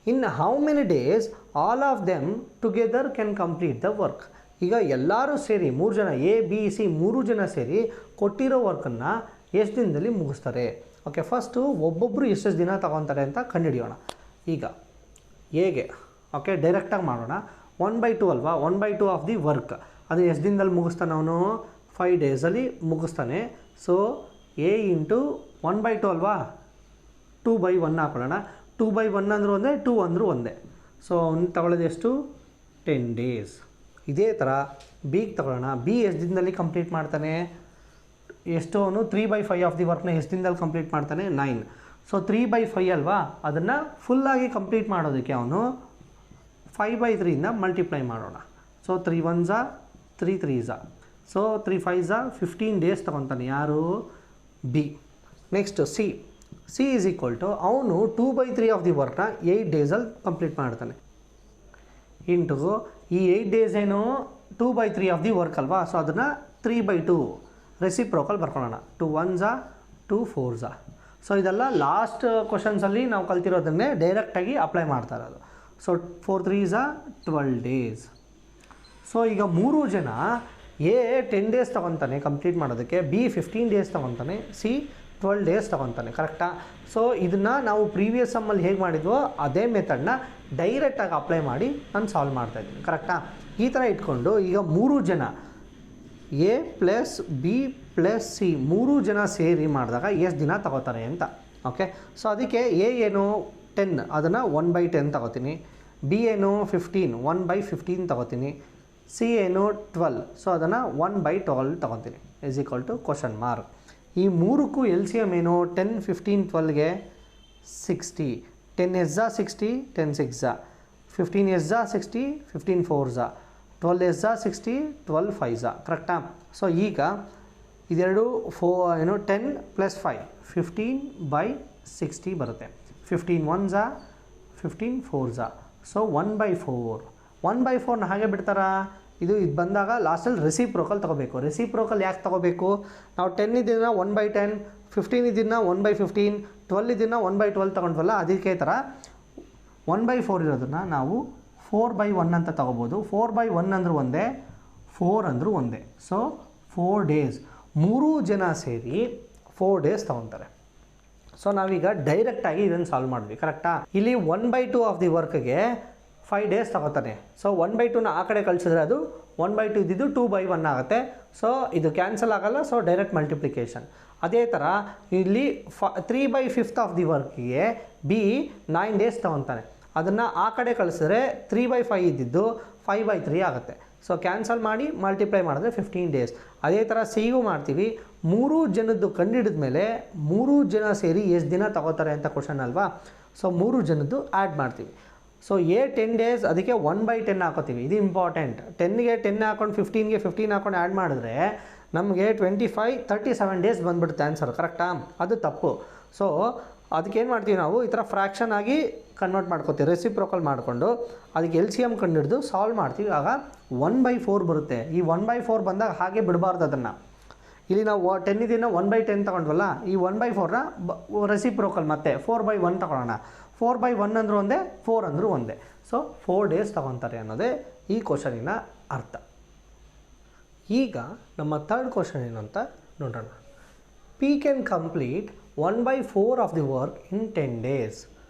ಇನ್ how many days all of them together can complete the work. ಈಗ ಎಲ್ಲರೂ ಸೇರಿ 3 ಜನ ಎ ಬಿ ಸಿ 3 ಜನ ಸೇರಿ ಕೊಟ್ಟಿರೋ ವರ್ಕನ್ನು ಎಷ್ಟು ದಿನದಲ್ಲಿ ಮುಗಿಸ್ತಾರೆ. ಓಕೆ, ಫಸ್ಟು ಒಬ್ಬೊಬ್ಬರು ಎಷ್ಟೆಷ್ಟು ದಿನ ತಗೊತಾರೆ ಅಂತ ಕಂಡುಹಿಡಿಯೋಣ. ಈಗ ಹೇಗೆ ಓಕೆ ಡೈರೆಕ್ಟಾಗಿ ಮಾಡೋಣ. 1/2 ಅಲ್ವಾ, 1/2 ಆಫ್ ದಿ ವರ್ಕ್ ಅದು ಎಷ್ಟು ದಿನದಲ್ಲಿ ಮುಗಿಸ್ತಾನೆ ಅವನು 5 ಡೇಸಲ್ಲಿ ಮುಗಿಸ್ತಾನೆ. ಸೊ ಎ ಇಂಟು 1/2 ಅಲ್ವಾ, 2/1 ಹಾಕೊಳ್ಳೋಣ. 2/1 ಅಂದರೂ ಒಂದೇ, 2 ಅಂದರೂ ಒಂದೇ. ಸೊ ಅವ್ನು ತಗೊಳ್ಳೋದು ಎಷ್ಟು 10 days. ಇದೇ ಥರ ಬಿಗೆ ತಗೊಳ್ಳೋಣ. ಬಿ ಎಷ್ಟು ದಿನದಲ್ಲಿ ಕಂಪ್ಲೀಟ್ ಮಾಡ್ತಾನೆ, ಎಷ್ಟು ಅವನು 3/5 ಆಫ್ ದಿ ವರ್ಕ್ನ ಎಷ್ಟು ದಿನದಲ್ಲಿ ಕಂಪ್ಲೀಟ್ ಮಾಡ್ತಾನೆ 9. ಸೊ 3/5 ಅಲ್ವಾ, ಅದನ್ನು ಫುಲ್ಲಾಗಿ ಕಂಪ್ಲೀಟ್ ಮಾಡೋದಕ್ಕೆ ಅವನು 5/3 ಮಲ್ಟಿಪ್ಲೈ ಮಾಡೋಣ. So 3 1s 3 3s. So 3 5s 15 days ತೊಗೊತಾನೆ ಯಾರು B. Next C is equal to ಅವನು 2/3 ಆಫ್ ದಿ ವರ್ಕ್ನ 8 ಡೇಸಲ್ಲಿ ಕಂಪ್ಲೀಟ್ ಮಾಡ್ತಾನೆ. ಇಂಟು ಈ 8 ಡೇಸ್ ಏನು 2/3 ಆಫ್ ದಿ ವರ್ಕ್ ಅಲ್ವಾ, ಸೊ ಅದನ್ನು 3/2 ರೆಸಿಪ್ರೋಕಲ್ ಬರ್ಕೊಳ್ಳೋಣ. 2 1s 2 4s. ಸೊ ಇದೆಲ್ಲ ಲಾಸ್ಟ್ ಕ್ವಶನ್ಸಲ್ಲಿ ನಾವು ಕಲ್ತಿರೋದನ್ನೇ ಡೈರೆಕ್ಟಾಗಿ ಅಪ್ಲೈ ಮಾಡ್ತಾ ಇರೋದು. So 4 3s 12 days. ಸೊ ಈಗ 3 ಜನ ಎ 10 ಡೇಸ್ ತೊಗೊತಾನೆ ಕಂಪ್ಲೀಟ್ ಮಾಡೋದಕ್ಕೆ, ಬಿ 15 ಡೇಸ್ ತೊಗೊತಾನೆ, ಸಿ 12 ಡೇಸ್ ತೊಗೊತಾನೆ. ಕರೆಕ್ಟಾ? ಸೊ ಇದನ್ನು ನಾವು ಪ್ರೀವಿಯಸ್ ಸಮ್ಮಲ್ಲಿ ಹೇಗೆ ಮಾಡಿದ್ವೋ ಅದೇ ಮೆಥಡ್ನ ಡೈರೆಕ್ಟಾಗಿ ಅಪ್ಲೈ ಮಾಡಿ ನಾನು ಸಾಲ್ವ್ ಮಾಡ್ತಾಯಿದ್ದೀನಿ. ಕರೆಕ್ಟಾ? ಈ ಥರ ಇಟ್ಕೊಂಡು ಈಗ 3 ಜನ A plus B plus C 3 ಜನ ಸೇರಿ ಮಾಡಿದಾಗ ಎಷ್ಟು ದಿನ ತಗೋತಾರೆ ಅಂತ. ಓಕೆ, ಸೊ ಅದಕ್ಕೆ ಎ ಏನು 10 ಅದನ್ನು 1/10 ತಗೋತೀನಿ. ಬಿ ಏನು 15 1/15 ತಗೋತೀನಿ. ಸಿ ಏನು 12 ಸೊ ಅದನ್ನು 1/12 ತಗೊತೀನಿ. Is equal to question mark. ಈ 3ಕ್ಕೂ LCM ಏನು 10 15 12ಗೆ 60. 10 s 60 10 6 15 s 60 15 4s 12 s 60 12 5s. ಕರೆಕ್ಟಾ? ಸೊ ಈಗ ಇದೆರಡು 10 + 5 15/60 ಬರುತ್ತೆ. 15 1s 15 4s. ಸೊ 1/4 ಹಾಗೆ ಬಿಡ್ತಾರಾ? ಇದು ಬಂದಾಗ ಲಾಸ್ಟಲ್ಲಿ ರೆಸಿಪ್ರೋಕಲ್ ತೊಗೋಬೇಕು. ರೆಸಿಪ್ರೋಕಲ್ ಯಾಕೆ ತೊಗೋಬೇಕು? ನಾವು 10 ಇದನ್ನು 1/10, 15 ಇದನ್ನು 1/15, 12 ಇದನ್ನು 1/12 ತೊಗೊಂಡ್ವಲ್ಲ, ಅದಕ್ಕೆ ಥರ 1/4 ಇರೋದನ್ನು ನಾವು 4/1 ಅಂತ ತೊಗೋಬೋದು. 4/1 ಅಂದರೂ ಒಂದೇ, 4 ಅಂದರೂ ಒಂದೇ. ಸೊ 4 ಡೇಸ್, 3 ಜನ ಸೇರಿ 4 ಡೇಸ್ ತೊಗೊತಾರೆ. ಸೊ ನಾವೀಗ ಡೈರೆಕ್ಟಾಗಿ ಇದನ್ನು ಸಾಲ್ವ್ ಮಾಡಿದ್ವಿ, ಕರೆಕ್ಟಾ? ಇಲ್ಲಿ 1/2 ಆಫ್ ದಿ ವರ್ಕ್ಗೆ 5 ಡೇಸ್ ತಗೋತಾನೆ. ಸೊ 1/2ನ ಆ ಕಡೆ ಕಳಿಸಿದ್ರೆ ಅದು 1/2 ಇದ್ದಿದ್ದು 2/1 ಆಗುತ್ತೆ. ಸೊ ಇದು ಕ್ಯಾನ್ಸಲ್ ಆಗಲ್ಲ, ಸೊ ಡೈರೆಕ್ಟ್ ಮಲ್ಟಿಪ್ಲಿಕೇಶನ್. ಅದೇ ಥರ ಇಲ್ಲಿ 3/5 ಆಫ್ ದಿ ವರ್ಕ್ಗೆ ಬಿ 9 ಡೇಸ್ ತೊಗೊತಾನೆ. ಅದನ್ನು ಆ ಕಡೆ ಕಳಿಸಿದ್ರೆ 3/5 ಇದ್ದಿದ್ದು 5/3 ಆಗುತ್ತೆ. ಸೊ ಕ್ಯಾನ್ಸಲ್ ಮಾಡಿ ಮಲ್ಟಿಪ್ಲೈ ಮಾಡಿದ್ರೆ 15 ಡೇಸ್. ಅದೇ ಥರ ಸಿಗೂ ಮಾಡ್ತೀವಿ. 3 ಜನದ್ದು ಕಂಡುಹಿಡಿದ ಮೇಲೆ 3 ಜನ ಸೇರಿ ಎಷ್ಟು ದಿನ ತಗೋತಾರೆ ಅಂತ ಕ್ವಶನ್ ಅಲ್ವಾ? ಸೊ 3 ಜನದ್ದು ಆ್ಯಡ್ ಮಾಡ್ತೀವಿ. ಸೊ 10 ಡೇಸ್, ಅದಕ್ಕೆ 1/10 ಹಾಕೋತೀವಿ. ಇದು ಇಂಪಾರ್ಟೆಂಟ್. 10ಗೆ 10 ಹಾಕೊಂಡು 15ಗೆ 15 ಹಾಕೊಂಡು ಆ್ಯಡ್ ಮಾಡಿದ್ರೆ ನಮಗೆ 37 ಡೇಸ್ ಬಂದುಬಿಡುತ್ತೆ ಆನ್ಸರ್, ಕರೆಕ್ಟಾ? ಅದು ತಪ್ಪು. ಸೊ ಅದಕ್ಕೇನು ಮಾಡ್ತೀವಿ ನಾವು, ಈ ಥರ ಫ್ರ್ಯಾಕ್ಷನ್ ಆಗಿ ಕನ್ವರ್ಟ್ ಮಾಡ್ಕೋತೀವಿ, ರೆಸಿಪ್ರೋಕಲ್ ಮಾಡಿಕೊಂಡು ಅದಕ್ಕೆ LCM ಕಂಡುಹಿಡಿದು ಸಾಲ್ವ್ ಮಾಡ್ತೀವಿ. ಆಗ 1/4 ಬರುತ್ತೆ. ಈ 1/4 ಬಂದಾಗ ಹಾಗೆ ಬಿಡಬಾರ್ದು ಅದನ್ನು. ಇಲ್ಲಿ ನಾವು 10 ಇದನ್ನು 1/10 ತೊಗೊಂಡ್ವಲ್ಲ, ಈ 1/4ನ ರೆಸಿಪ್ರೋಕಲ್ ಮತ್ತೆ 4/1 ತೊಗೊಳ್ಳೋಣ. 4/1 ಅಂದರೂ ಒಂದೇ, 4 ಅಂದರೂ ಒಂದೇ. ಸೊ 4 ಡೇಸ್ ತೊಗೊತಾರೆ ಅನ್ನೋದೇ ಈ ಕ್ವಶನಿನ ಅರ್ಥ. ಈಗ ನಮ್ಮ ಥರ್ಡ್ ಕ್ವಶನ್ ಏನು ಅಂತ ನೋಡೋಣ. P can complete 1/4 of the work in 10 days.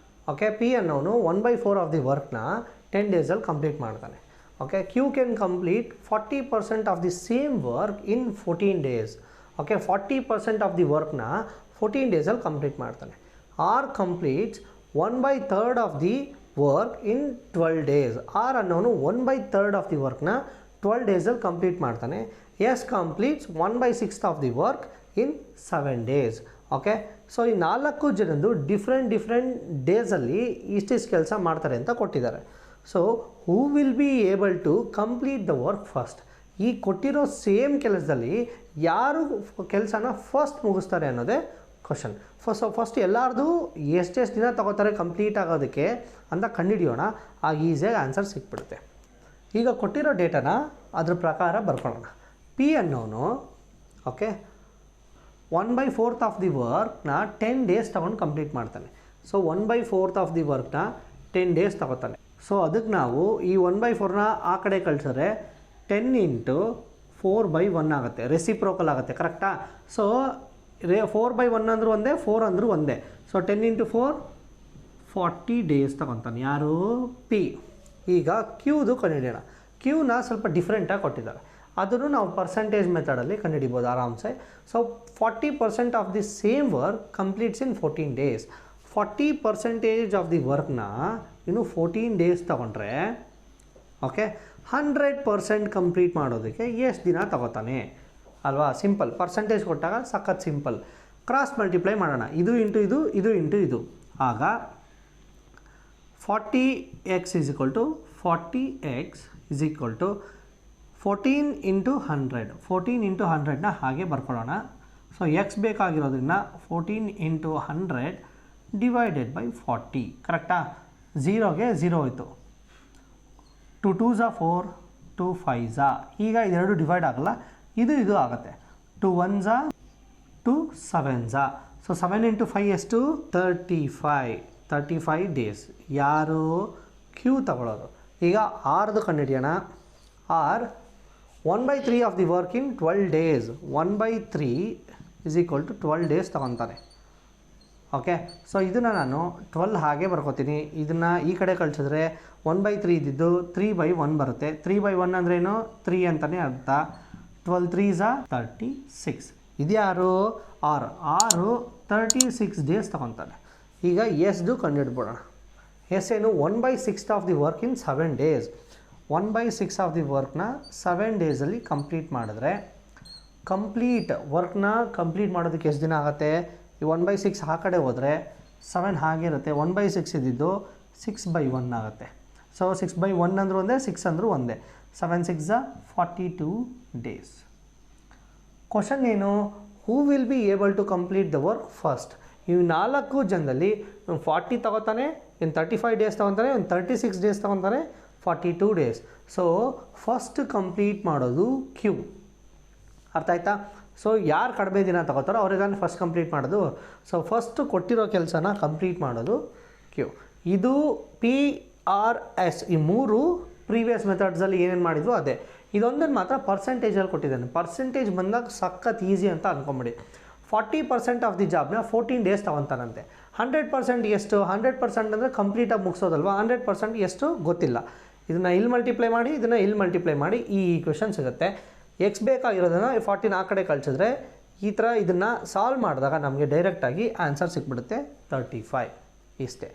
Okay, P ಅನ್ನೋನು 1/4 ಆಫ್ ದಿ ವರ್ಕ್ನ 10 ಡೇಸಲ್ಲಿ ಕಂಪ್ಲೀಟ್ ಮಾಡ್ತಾನೆ. Okay, Q can complete 40% of the same work in 14 days. Okay, 40% of the ವರ್ಕ್ನ 14 ಡೇಸಲ್ಲಿ ಕಂಪ್ಲೀಟ್ ಮಾಡ್ತಾನೆ. R completes 1/3 of the work in 12 days. R ಅನ್ನೋನು 1/3 of the ವರ್ಕ್ನ 12 ಡೇಸಲ್ಲಿ complete ಮಾಡ್ತಾನೆ. S completes 1/6 of the work in 7 days. Okay, so ಈ 4 ಜನದ್ದು different ಡೇಸಲ್ಲಿ ಇಷ್ಟಿಷ್ಟು ಕೆಲಸ ಮಾಡ್ತಾರೆ ಅಂತ ಕೊಟ್ಟಿದ್ದಾರೆ. So who will be able to complete the work first. ಈ ಕೊಟ್ಟಿರೋ ಸೇಮ್ ಕೆಲಸದಲ್ಲಿ ಯಾರು ಕೆಲಸನ ಫಸ್ಟ್ ಮುಗಿಸ್ತಾರೆ ಅನ್ನೋದೇ ಕ್ವಶನ್. ಫಸ್ಟ್ ಎಲ್ಲರದು ಎಷ್ಟೆಷ್ಟು ದಿನ ತಗೋತಾರೆ ಕಂಪ್ಲೀಟ್ ಆಗೋದಕ್ಕೆ ಅಂತ ಕಂಡುಹಿಡಿಯೋಣ. ಆಗ ಈಸಿಯಾಗಿ ಆನ್ಸರ್ ಸಿಕ್ಬಿಡುತ್ತೆ. ಈಗ ಕೊಟ್ಟಿರೋ ಡೇಟಾನ ಅದ್ರ ಪ್ರಕಾರ ಬರ್ಕೊಳ್ಳೋಣ. ಪಿ ಅನ್ನೋನು ಓಕೆ 1/4 ಆಫ್ ದಿ ವರ್ಕ್ನ 10 ಡೇಸ್ ತೊಗೊಂಡು ಕಂಪ್ಲೀಟ್ ಮಾಡ್ತಾನೆ. ಸೊ 1/4 ಆಫ್ ದಿ ವರ್ಕ್ನ 10 ಡೇಸ್ ತೊಗೋತಾನೆ. ಸೊ ಅದಕ್ಕೆ ನಾವು ಈ 1/4ನ ಆ ಕಡೆ ಕಳಿಸಿದ್ರೆ 10 × 4/1 ಆಗುತ್ತೆ, ರೆಸಿಪ್ರೋಕಲ್ ಆಗುತ್ತೆ, ಕರೆಕ್ಟಾ? ಸೊ 4/1 ಅಂದರೂ ಒಂದೇ, 4 ಅಂದರೂ ಒಂದೇ. ಸೊ 10 × 4 40 ಡೇಸ್ ತೊಗೊತಾನೆ ಯಾರು? ಪಿ. ಈಗ ಕ್ಯೂದು ಕಂಡುಹಿಡಿಯೋಣ. ಕ್ಯೂನ ಸ್ವಲ್ಪ ಡಿಫ್ರೆಂಟಾಗಿ ಕೊಟ್ಟಿದ್ದಾರೆ, ಅದನ್ನು ನಾವು ಪರ್ಸೆಂಟೇಜ್ ಮೆಥಡಲ್ಲಿ ಕಂಡುಹಿಡಿಬೋದು ಆರಾಮ್ಸೆ. So 40% of the same work completes in 14 days. 40% of the ವರ್ಕ್ನ ಇನ್ನು 14 ಡೇಸ್ ತೊಗೊಂಡ್ರೆ ಓಕೆ 100% ಕಂಪ್ಲೀಟ್ ಮಾಡೋದಕ್ಕೆ ಎಷ್ಟು ದಿನ ತಗೋತಾನೆ ಅಲ್ವಾ? ಸಿಂಪಲ್. ಪರ್ಸೆಂಟೇಜ್ ಕೊಟ್ಟಾಗ ಸಖತ್ ಸಿಂಪಲ್. ಕ್ರಾಸ್ ಮಲ್ಟಿಪ್ಲೈ ಮಾಡೋಣ. ಇದು ಇಂಟು ಇದು, ಇದು ಇಂಟು ಇದು. ಆಗ 40x = 40x = 14 × 100. 14 × 100ನ ಹಾಗೆ ಬರ್ಕೊಳ್ಳೋಣ. ಸೊ ಎಕ್ಸ್ ಬೇಕಾಗಿರೋದ್ರಿಂದ 14 × 100 / 40, ಕರೆಕ್ಟಾ? 0ಗೆ 0 ಹೋಯಿತು. 2 2s are 4, 2 5s are. ಈಗ ಇದೆರಡು ಡಿವೈಡ್ ಆಗಲ್ಲ, ಇದು ಆಗುತ್ತೆ. 2 1s are 2 7s are. So 7 × 5 ಎಷ್ಟು? 35 ಡೇಸ್. ಯಾರು? ಕ್ಯೂ ತಗೊಳ್ಳೋದು. ಈಗ ಆರ್ದು ಕಂಡುಹಿಡಿಯೋಣ. R 1/3 of the work in 12 days. 1/3 = 12 days ತೊಗೊತಾನೆ. ಓಕೆ, ಸೊ ಇದನ್ನು ನಾನು 12 ಹಾಗೆ ಬರ್ಕೋತೀನಿ. ಇದನ್ನು ಈ ಕಡೆ ಕಳಿಸಿದ್ರೆ 1/3 ಇದ್ದಿದ್ದು 3/1 ಬರುತ್ತೆ. 3/1 ಅಂದ್ರೇನು? 3 ಅಂತಲೇ ಅರ್ಥ. 12 3s are 36. ಇದ್ಯಾರು? ಆರು 36 ಡೇಸ್ ತೊಗೊತಾನೆ. ಈಗ ಎಸ್ದು ಕಂಡುಹಿಡ್ಬೋಣ. ಎಸ್ ಏನು? 1/6 of the work in 7 days. 1/6 of the ವರ್ಕ್ನ 7 ಡೇಸಲ್ಲಿ ಕಂಪ್ಲೀಟ್ ಮಾಡಿದ್ರೆ ವರ್ಕ್ನ ಕಂಪ್ಲೀಟ್ ಮಾಡೋದಕ್ಕೆ ಎಷ್ಟು ದಿನ ಆಗುತ್ತೆ? ಈ 1/6 ಆ ಕಡೆ ಹೋದರೆ 7 ಹಾಗೆ ಇರುತ್ತೆ. 1/6 ಇದ್ದಿದ್ದು 6/1 ಆಗುತ್ತೆ. ಸೊ 6/1 ಅಂದರೂ ಒಂದೇ, 6 ಅಂದರೂ ಒಂದೇ. 7 6s are 42 ಡೇಸ್. ಕ್ವಶನ್ ಏನು? Who will be able to complete the work first. ಇವು 4 ಜನದಲ್ಲಿ 40 ತೊಗೋತಾನೆ, ಇನ್ನು 35 ಡೇಸ್ ತೊಗೊತಾನೆ, ಒಂದು 36 ಡೇಸ್ ತೊಗೊತಾನೆ, 42 ಡೇಸ್. ಸೊ ಫಸ್ಟ್ ಕಂಪ್ಲೀಟ್ ಮಾಡೋದು ಕ್ಯೂ. ಅರ್ಥ ಆಯ್ತಾ? ಸೊ ಯಾರು ಕಡಿಮೆ ದಿನ ತೊಗೋತಾರೋ ಅವ್ರಿಗೆ ಫಸ್ಟ್ ಕಂಪ್ಲೀಟ್ ಮಾಡೋದು. ಸೊ ಫಸ್ಟು ಕೊಟ್ಟಿರೋ ಕೆಲಸನ ಕಂಪ್ಲೀಟ್ ಮಾಡೋದು ಕ್ಯೂ. ಇದು PRS ಈ 3 ಪ್ರೀವಿಯಸ್ ಮೆಥಡ್ಸಲ್ಲಿ ಏನೇನು ಮಾಡಿದ್ವು ಅದೇ. ಇದೊಂದನ್ನು ಮಾತ್ರ ಪರ್ಸೆಂಟೇಜಲ್ಲಿ ಕೊಟ್ಟಿದ್ದಾನೆ. ಪರ್ಸೆಂಟೇಜ್ ಬಂದಾಗ ಸಖತ್ ಈಸಿ ಅಂತ ಅಂದ್ಕೊಂಬಿಡಿ. 40% ಆಫ್ ದಿ ಜಾಬ್ನ 14 ಡೇಸ್ ತೊಗೊತಾನಂತೆ. 100% ಎಷ್ಟು? 100% ಅಂದರೆ ಕಂಪ್ಲೀಟಾಗಿ ಮುಗಿಸೋದಲ್ವ. 100% ಎಷ್ಟು ಗೊತ್ತಿಲ್ಲ. ಇದನ್ನು ಇಲ್ಲಿ ಮಲ್ಟಿಪ್ಲೈ ಮಾಡಿ, ಇದನ್ನು ಇಲ್ಲಿ ಮಲ್ಟಿಪ್ಲೈ ಮಾಡಿ, ಈ ಈಕ್ವೇಷನ್ ಸಿಗುತ್ತೆ. ಎಕ್ಸ್ ಬೇಕಾಗಿರೋದನ್ನು 14 ಆ ಕಡೆ ಕಳಿಸಿದ್ರೆ ಈ ಥರ ಇದನ್ನು ಸಾಲ್ವ್ ಮಾಡಿದಾಗ ನಮಗೆ ಡೈರೆಕ್ಟಾಗಿ ಆನ್ಸರ್ ಸಿಕ್ಬಿಡುತ್ತೆ 35. ಇಷ್ಟೇ.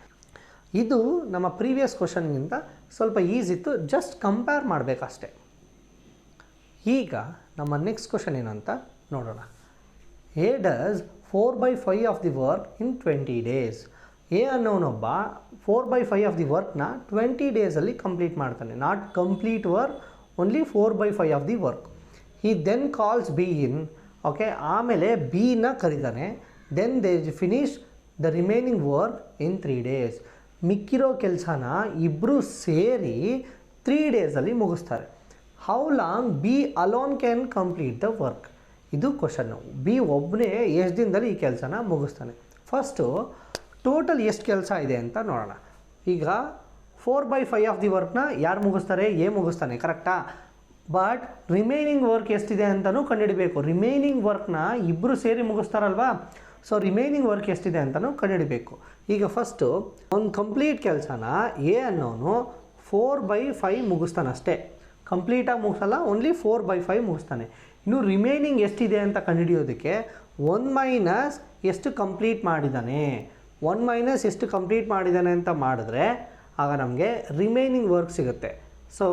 ಇದು ನಮ್ಮ ಪ್ರೀವಿಯಸ್ ಕ್ವಶನ್ಗಿಂತ ಸ್ವಲ್ಪ ಈಸಿ ಇತ್ತು, ಜಸ್ಟ್ ಕಂಪೇರ್ ಮಾಡಬೇಕಷ್ಟೆ. ಈಗ ನಮ್ಮ ನೆಕ್ಸ್ಟ್ ಕ್ವಶನ್ ಏನಂತ ನೋಡೋಣ. A does 4/5 of the work in 20 days. A ಅನ್ನೋನೊಬ್ಬ 4/5 ಆಫ್ ದಿ ವರ್ಕ್ನ 20 ಡೇಸಲ್ಲಿ ಕಂಪ್ಲೀಟ್ ಮಾಡ್ತಾನೆ. Not complete work, only 4/5 of the work. He then calls B in. Okay, ಆಮೇಲೆ ಬಿನ ಕರೀತಾನೆ. Then they finish the remaining work in 3 days. ಮಿಕ್ಕಿರೋ ಕೆಲಸನ ಇಬ್ಬರು ಸೇರಿ 3 ಡೇಸಲ್ಲಿ ಮುಗಿಸ್ತಾರೆ. How long B alone can complete the work? ಇದು ಕ್ವಶನ್ನು. ಬಿ ಒಬ್ಬನೇ ಎಷ್ಟು ದಿನದಲ್ಲಿ ಈ ಕೆಲಸನ ಮುಗಿಸ್ತಾನೆ? ಫಸ್ಟು ಟೋಟಲ್ ಎಷ್ಟು ಕೆಲಸ ಇದೆ ಅಂತ ನೋಡೋಣ. ಈಗ 4/5 ಆಫ್ ದಿ ವರ್ಕ್ನ ಯಾರು ಮುಗಿಸ್ತಾರೆ? ಎ ಮುಗಿಸ್ತಾನೆ, ಕರೆಕ್ಟಾ? ಬಟ್ ರಿಮೈನಿಂಗ್ ವರ್ಕ್ ಎಷ್ಟಿದೆ ಅಂತಲೂ ಕಂಡುಹಿಡಬೇಕು. ರಿಮೈನಿಂಗ್ ವರ್ಕ್ನ ಇಬ್ಬರು ಸೇರಿ ಮುಗಿಸ್ತಾರಲ್ವಾ, ಸೊ ರಿಮೈನಿಂಗ್ ವರ್ಕ್ ಎಷ್ಟಿದೆ ಅಂತಲೂ ಕಂಡುಹಿಡಬೇಕು. ಈಗ ಫಸ್ಟು ಒಂದು ಕಂಪ್ಲೀಟ್ ಕೆಲಸನ ಎ ಅನ್ನೋನು 4/5 ಮುಗಿಸ್ತಾನೆ ಅಷ್ಟೇ. ಕಂಪ್ಲೀಟಾಗಿ ಮುಗಿಸಲ್ಲ, ಓನ್ಲಿ 4/5 ಮುಗಿಸ್ತಾನೆ. ಇನ್ನು ರಿಮೈನಿಂಗ್ ಎಷ್ಟಿದೆ ಅಂತ ಕಂಡುಹಿಡಿಯೋದಕ್ಕೆ 1 ಮೈನಸ್ ಎಷ್ಟು ಕಂಪ್ಲೀಟ್ ಮಾಡಿದ್ದಾನೆ, 1 ಮೈನಸ್ ಎಷ್ಟು ಕಂಪ್ಲೀಟ್ ಮಾಡಿದ್ದಾನೆ ಅಂತ ಮಾಡಿದ್ರೆ ಆಗ ನಮಗೆ ರಿಮೈನಿಂಗ್ ವರ್ಕ್ ಸಿಗುತ್ತೆ. ಸೊ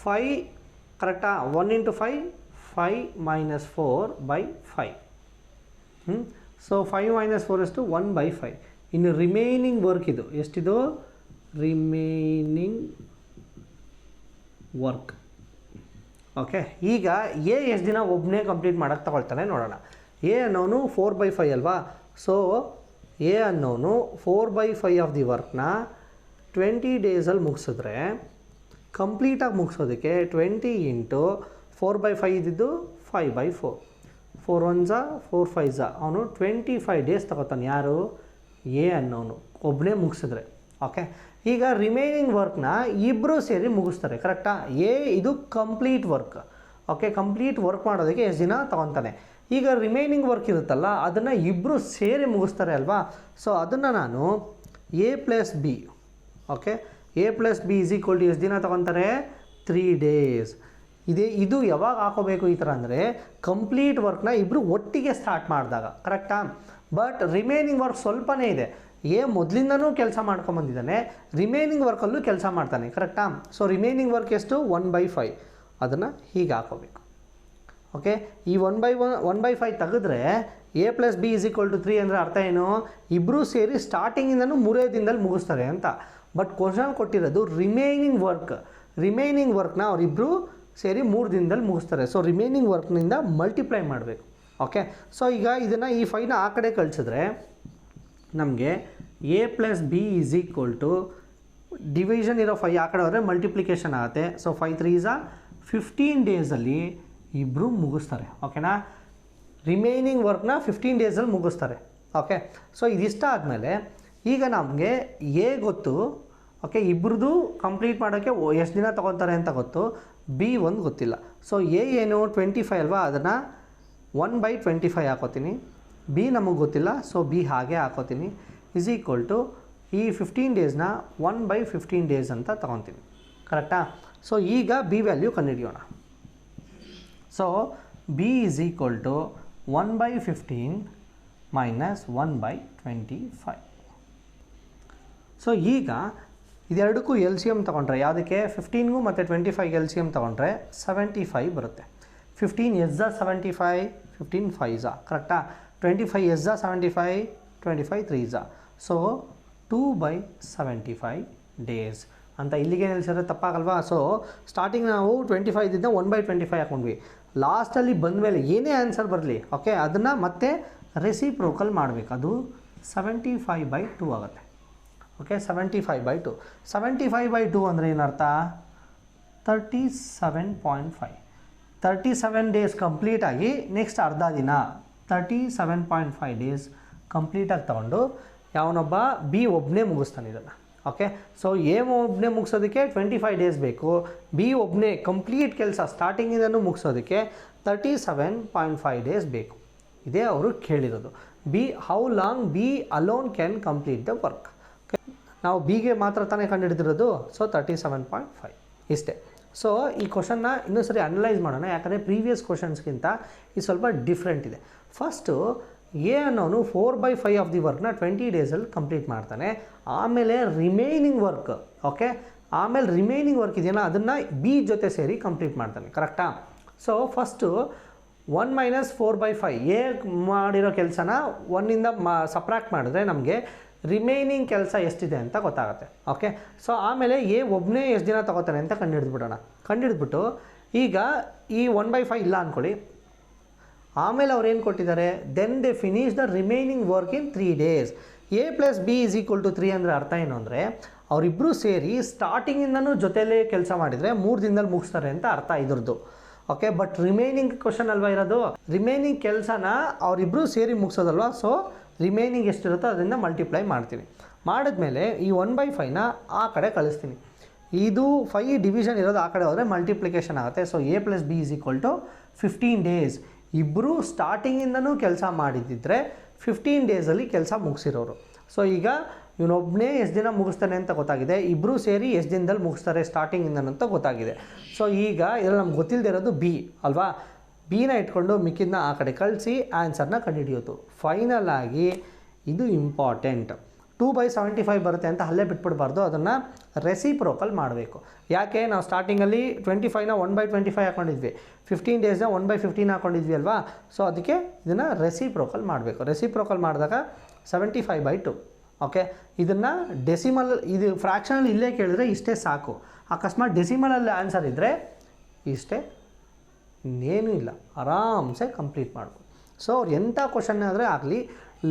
5 ಕರೆಕ್ಟಾ? 1 × 5 5 - 4/5. ಸೊ 5 - 4 ಎಷ್ಟು? 1/5. ಇನ್ನು ರಿಮೈನಿಂಗ್ ವರ್ಕ್ ಇದು ಎಷ್ಟಿದು? Remaining work. ಓಕೆ, ಈಗ ಎ ಎಷ್ಟು ದಿನ ಒಬ್ಬನೇ ಕಂಪ್ಲೀಟ್ ಮಾಡೋಕ್ಕೆ ತಗೊಳ್ತಾನೆ ನೋಡೋಣ. ಎ ಅನ್ನೋನು 4/5 ಅಲ್ವಾ. ಸೊ ಎ ಅನ್ನೋನು 4/5 ಆಫ್ ದಿ ವರ್ಕ್ನ 20 ಡೇಸಲ್ಲಿ ಮುಗಿಸಿದ್ರೆ, ಕಂಪ್ಲೀಟಾಗಿ ಮುಗಿಸೋದಕ್ಕೆ 20 × 4/5 ಇದ್ದಿದ್ದು 5/4. 4 1s 4 5s ಅವನು 25 ಡೇಸ್ ತಗೋತಾನೆ. ಯಾರು? ಎ ಅನ್ನೋನು ಒಬ್ಬನೇ ಮುಗಿಸಿದ್ರೆ. ಓಕೆ, ಈಗ ರಿಮೈನಿಂಗ್ ವರ್ಕ್ನ ಇಬ್ಬರು ಸೇರಿ ಮುಗಿಸ್ತಾರೆ, ಕರೆಕ್ಟಾ? ಎ ಇದು complete work. Okay, complete work ಮಾಡೋದಕ್ಕೆ ಎಷ್ಟು ದಿನ ತೊಗೊತಾನೆ. ಈಗ ರಿಮೈನಿಂಗ್ ವರ್ಕ್ ಇರುತ್ತಲ್ಲ, ಅದನ್ನು ಇಬ್ಬರು ಸೇರಿ ಮುಗಿಸ್ತಾರೆ ಅಲ್ವಾ. ಸೊ ಅದನ್ನು ನಾನು A plus B. Okay, A plus B is equal to ಎಷ್ಟು ದಿನ ತೊಗೊತಾರೆ? 3 ಡೇಸ್. ಇದು ಯಾವಾಗ ಹಾಕೋಬೇಕು ಈ ಥರ ಅಂದರೆ ಕಂಪ್ಲೀಟ್ ವರ್ಕ್ನ ಇಬ್ಬರು ಒಟ್ಟಿಗೆ ಸ್ಟಾರ್ಟ್ ಮಾಡಿದಾಗ, ಕರೆಕ್ಟಾ? ಬಟ್ ರಿಮೈನಿಂಗ್ ವರ್ಕ್ ಸ್ವಲ್ಪನೇ ಇದೆ. ಎ ಮೊದಲಿಂದನೂ ಕೆಲಸ ಮಾಡ್ಕೊಂಬಂದಿದ್ದಾನೆ, ರಿಮೈನಿಂಗ್ ವರ್ಕಲ್ಲೂ ಕೆಲಸ ಮಾಡ್ತಾನೆ, ಕರೆಕ್ಟಾ? ಸೊ ರಿಮೈನಿಂಗ್ ವರ್ಕ್ ಎಷ್ಟು? 1/5. ಅದನ್ನು ಹೀಗೆ ಹಾಕೋಬೇಕು. ಓಕೆ, ಈ 1/5 ತೆಗೆದ್ರೆ A plus B is equal to 3 ಅಂದರೆ ಅರ್ಥ ಏನು? ಇಬ್ಬರೂ ಸೇರಿ ಸ್ಟಾರ್ಟಿಂಗಿಂದನೂ 3 ದಿನದಲ್ಲಿ ಮುಗಿಸ್ತಾರೆ ಅಂತ. ಬಟ್ ಕ್ವಶನ್ ಕೊಟ್ಟಿರೋದು ರಿಮೈನಿಂಗ್ ವರ್ಕ್. ರಿಮೈನಿಂಗ್ ವರ್ಕ್ನ ಅವರಿಬ್ಬರು ಸೇರಿ 3 ದಿನದಲ್ಲಿ ಮುಗಿಸ್ತಾರೆ. ಸೊ ರಿಮೈನಿಂಗ್ ವರ್ಕ್ನಿಂದ ಮಲ್ಟಿಪ್ಲೈ ಮಾಡಬೇಕು. ಓಕೆ, ಸೊ ಈಗ ಇದನ್ನು ಈ 5ನ ಆ ಕಡೆ ಕಳಿಸಿದ್ರೆ ನಮಗೆ A plus B is equal to division ಇರೋ 5 ಆ ಕಡೆ ಹೋದರೆ ಮಲ್ಟಿಪ್ಲಿಕೇಶನ್ ಆಗುತ್ತೆ. ಸೊ 5 3s 15 ಡೇಸಲ್ಲಿ ಇಬ್ಬರು ಮುಗಿಸ್ತಾರೆ. ಓಕೆನಾ? ರಿಮೈನಿಂಗ್ ವರ್ಕ್ನ 15 ಡೇಸಲ್ಲಿ ಮುಗಿಸ್ತಾರೆ. ಓಕೆ, ಸೊ ಇದಿಷ್ಟ ಆದಮೇಲೆ ಈಗ ನಮಗೆ ಎ ಗೊತ್ತು. ಓಕೆ, ಇಬ್ಬರದು ಕಂಪ್ಲೀಟ್ ಮಾಡೋಕ್ಕೆ ಎಷ್ಟು ದಿನ ತೊಗೊತಾರೆ ಅಂತ ಗೊತ್ತು. ಬಿ ಒಂದು ಗೊತ್ತಿಲ್ಲ. ಸೊ ಎ ಏನು 25 ಅಲ್ವಾ, ಅದನ್ನು 1/25 ಹಾಕೋತೀನಿ. ಬಿ ನಮಗೆ ಗೊತ್ತಿಲ್ಲ, ಸೊ ಬಿ ಹಾಗೆ ಹಾಕೋತೀನಿ. ಈಸ್ ಈಕ್ವಲ್ ಟು ಈ 15 ಡೇಸ್ನ 1/15 ಡೇಸ್ ಅಂತ ತೊಗೊತೀನಿ, ಕರೆಕ್ಟಾ? ಸೊ ಈಗ ಬಿ ವ್ಯಾಲ್ಯೂ ಕಂಡುಹಿಡಿಯೋಣ. So B is equal to 1/15 minus 1/25. So ಈಗ ಇದೆರಡಕ್ಕೂ ಎಲ್ ಸಿ ಎಮ್ ತೊಗೊಂಡ್ರೆ, ಯಾವುದಕ್ಕೆ? 15ಗೂ ಮತ್ತು 25 ಎಲ್ ಸಿ ಎಮ್ ತೊಗೊಂಡ್ರೆ 75 ಬರುತ್ತೆ. 15 ಎಸ್ 75, 15 5s, ಕರೆಕ್ಟಾ? 25 ಎಸ್ 75, 25 3s. ಸೊ 2/75 ಡೇಸ್ ಅಂತ ಇಲ್ಲಿಗೆ ನಿಲ್ಲಿಸಿದ್ರೆ ತಪ್ಪಾಗಲ್ವಾ? ಸೊ ಸ್ಟಾರ್ಟಿಂಗ್ ನಾವು 25 ಇದ್ದ 1/25 ಹಾಕೊಂಡ್ವಿ. ಲಾಸ್ಟಲ್ಲಿ ಬಂದಮೇಲೆ ಏನೇ ಆನ್ಸರ್ ಬರಲಿ, ಓಕೆ, ಅದನ್ನು ಮತ್ತೆ ರೆಸಿಪ್ರೋಕಲ್ ಮಾಡಬೇಕು. ಅದು 75/2 ಆಗುತ್ತೆ. ಓಕೆ, 75/2. 75/2 ಅಂದರೆ ಏನರ್ಥ? 37.5. 37 ಡೇಸ್ ಕಂಪ್ಲೀಟಾಗಿ ನೆಕ್ಸ್ಟ್ ಅರ್ಧ ದಿನ 37.5 ಡೇಸ್ ಕಂಪ್ಲೀಟಾಗಿ ತೊಗೊಂಡು ಯಾವನೊಬ್ಬ ಬಿ ಒಬ್ಬನೇ ಮುಗಿಸ್ತಾನೆ ಇದನ್ನು. ಓಕೆ. ಸೊ ಎ ಒಬ್ಬನೇ ಮುಗಿಸೋದಕ್ಕೆ 25 ಡೇಸ್ ಬೇಕು, ಬಿ ಒಬ್ಬನೇ ಕಂಪ್ಲೀಟ್ ಕೆಲಸ ಸ್ಟಾರ್ಟಿಂಗಿಂದನೂ ಮುಗಿಸೋದಕ್ಕೆ 37.5 ಡೇಸ್ ಬೇಕು. ಇದೇ ಅವರು ಕೇಳಿರೋದು. B how long B alone can complete the work. ನಾವು ಬಿಗೆ ಮಾತ್ರ ತಾನೇ ಕಂಡುಹಿಡಿದಿರೋದು, ಸೊ 37.5 ಇಷ್ಟೇ. ಸೊ ಈ ಕ್ವಶನ್ನ ಇನ್ನೂ ಸರಿ ಅನಲೈಸ್ ಮಾಡೋಣ, ಯಾಕಂದರೆ ಪ್ರೀವಿಯಸ್ ಕ್ವಶನ್ಸ್ಗಿಂತ ಇದು ಸ್ವಲ್ಪ ಡಿಫ್ರೆಂಟ್ ಇದೆ. ಫಸ್ಟು ಎ ಅನ್ನೋನು 4/5 ಆಫ್ ದಿ ವರ್ಕ್ನ 20 ಡೇಸಲ್ಲಿ ಕಂಪ್ಲೀಟ್ ಮಾಡ್ತಾನೆ. ಆಮೇಲೆ ರಿಮೈನಿಂಗ್ ವರ್ಕ್, ಓಕೆ, ಆಮೇಲೆ ರಿಮೈನಿಂಗ್ ವರ್ಕ್ ಇದೆಯಲ್ಲ ಅದನ್ನು ಬಿ ಜೊತೆ ಸೇರಿ ಕಂಪ್ಲೀಟ್ ಮಾಡ್ತಾನೆ. ಕರೆಕ್ಟಾ? ಸೊ ಫಸ್ಟು 1 - 4/5 ಎ ಮಾಡಿರೋ ಕೆಲಸನ 1ಇಂದ ಸಪ್ರಾಕ್ಟ್ ಮಾಡಿದ್ರೆ ನಮಗೆ ರಿಮೈನಿಂಗ್ ಕೆಲಸ ಎಷ್ಟಿದೆ ಅಂತ ಗೊತ್ತಾಗುತ್ತೆ. ಓಕೆ. ಸೊ ಆಮೇಲೆ ಎ ಒಬ್ಬನೇ ಎಷ್ಟು ದಿನ ತೊಗೋತಾನೆ ಅಂತ ಕಂಡುಹಿಡಿದ್ಬಿಡೋಣ. ಕಂಡುಹಿಡಿದ್ಬಿಟ್ಟು ಈಗ ಈ 1/5 ಇಲ್ಲ ಅಂದ್ಕೊಳ್ಳಿ. ಆಮೇಲೆ ಅವ್ರು ಏನು ಕೊಟ್ಟಿದ್ದಾರೆ, then they finish the remaining work in 3 days. A + B = 3 ಅಂದರೆ ಅರ್ಥ ಏನು ಅಂದರೆ ಅವರಿಬ್ಬರು ಸೇರಿ ಸ್ಟಾರ್ಟಿಂಗಿಂದನೂ ಜೊತೆಯಲ್ಲೇ ಕೆಲಸ ಮಾಡಿದರೆ 3 ದಿನದಲ್ಲಿ ಮುಗಿಸ್ತಾರೆ ಅಂತ ಅರ್ಥ ಇದ್ರದ್ದು. ಓಕೆ. ಬಟ್ ರಿಮೈನಿಂಗ್ ಕ್ವಶನ್ ಅಲ್ವಾ ಇರೋದು, ರಿಮೈನಿಂಗ್ ಕೆಲಸನ ಅವರಿಬ್ಬರು ಸೇರಿ ಮುಗಿಸೋದಲ್ವಾ. ಸೊ ರಿಮೈನಿಂಗ್ ಎಷ್ಟಿರುತ್ತೋ ಅದರಿಂದ ಮಲ್ಟಿಪ್ಲೈ ಮಾಡ್ತೀನಿ. ಮಾಡಿದ್ಮೇಲೆ ಈ 1/5ನ ಆ ಕಡೆ ಕಳಿಸ್ತೀನಿ. ಇದು 5 ಡಿವಿಷನ್ ಇರೋದು ಆ ಕಡೆ ಹೋದರೆ ಮಲ್ಟಿಪ್ಲಿಕೇಶನ್ ಆಗುತ್ತೆ. So A + B = 15 days. ಇಬ್ಬರು ಸ್ಟಾರ್ಟಿಂಗಿಂದನೂ ಕೆಲಸ ಮಾಡಿದ್ದಿದ್ರೆ 15 ಡೇಸಲ್ಲಿ ಕೆಲಸ ಮುಗಿಸಿರೋರು. ಸೊ ಈಗ ಇವನೊಬ್ಬನೇ ಎಷ್ಟು ದಿನ ಮುಗಿಸ್ತಾನೆ ಅಂತ ಗೊತ್ತಾಗಿದೆ, ಇಬ್ಬರು ಸೇರಿ ಎಷ್ಟು ದಿನದಲ್ಲಿ ಮುಗಿಸ್ತಾರೆ ಸ್ಟಾರ್ಟಿಂಗಿಂದನಂತ ಗೊತ್ತಾಗಿದೆ. ಸೊ ಈಗ ಇದರಲ್ಲಿ ನಮ್ಗೆ ಗೊತ್ತಿಲ್ಲದೆ ಇರೋದು ಬಿ ಅಲ್ವಾ. ಬಿನ ಇಟ್ಕೊಂಡು ಮಿಕ್ಕಿದ್ನ ಆ ಕಡೆ ಕಳಿಸಿ ಆನ್ಸರ್ನ ಕಂಡುಹಿಡಿಯೋದು. ಫೈನಲ್ ಆಗಿ ಇದು ಇಂಪಾರ್ಟೆಂಟ್, 2/75 ಬರುತ್ತೆ ಅಂತ ಅಲ್ಲೇ ಬಿಟ್ಬಿಡ್ಬಾರ್ದು, ಅದನ್ನು ರೆಸಿಪ್ರೋಕಲ್ ಮಾಡಬೇಕು. ಯಾಕೆ ನಾವು ಸ್ಟಾರ್ಟಿಂಗಲ್ಲಿ 25ನ 1/25 ಹಾಕೊಂಡಿದ್ವಿ, 15 ಡೇಸ್ನ 1/15 ಹಾಕೊಂಡಿದ್ವಿ ಅಲ್ವಾ. ಸೊ ಅದಕ್ಕೆ ಇದನ್ನು ರೆಸಿಪ್ರೋಕಲ್ ಮಾಡಬೇಕು. ರೆಸಿಪ್ರೋಕಲ್ ಮಾಡಿದಾಗ 75/2. ಓಕೆ. ಇದನ್ನು ಡೆಸಿಮಲ್, ಇದು ಫ್ರ್ಯಾಕ್ಷನಲ್ಲಿ ಇಲ್ಲೇ ಕೇಳಿದ್ರೆ ಇಷ್ಟೇ ಸಾಕು. ಅಕಸ್ಮಾತ್ ಡೆಸಿಮಲಲ್ಲಿ ಆನ್ಸರ್ ಇದ್ದರೆ ಇಷ್ಟೇ, ಇನ್ನೇನೂ ಇಲ್ಲ, ಆರಾಮ್ಸೆ ಕಂಪ್ಲೀಟ್ ಮಾಡ್ಬೋದು. ಸೊ ಅವ್ರು ಎಂಥ ಕ್ವಶನ್ ಆದರೆ ಆಗಲಿ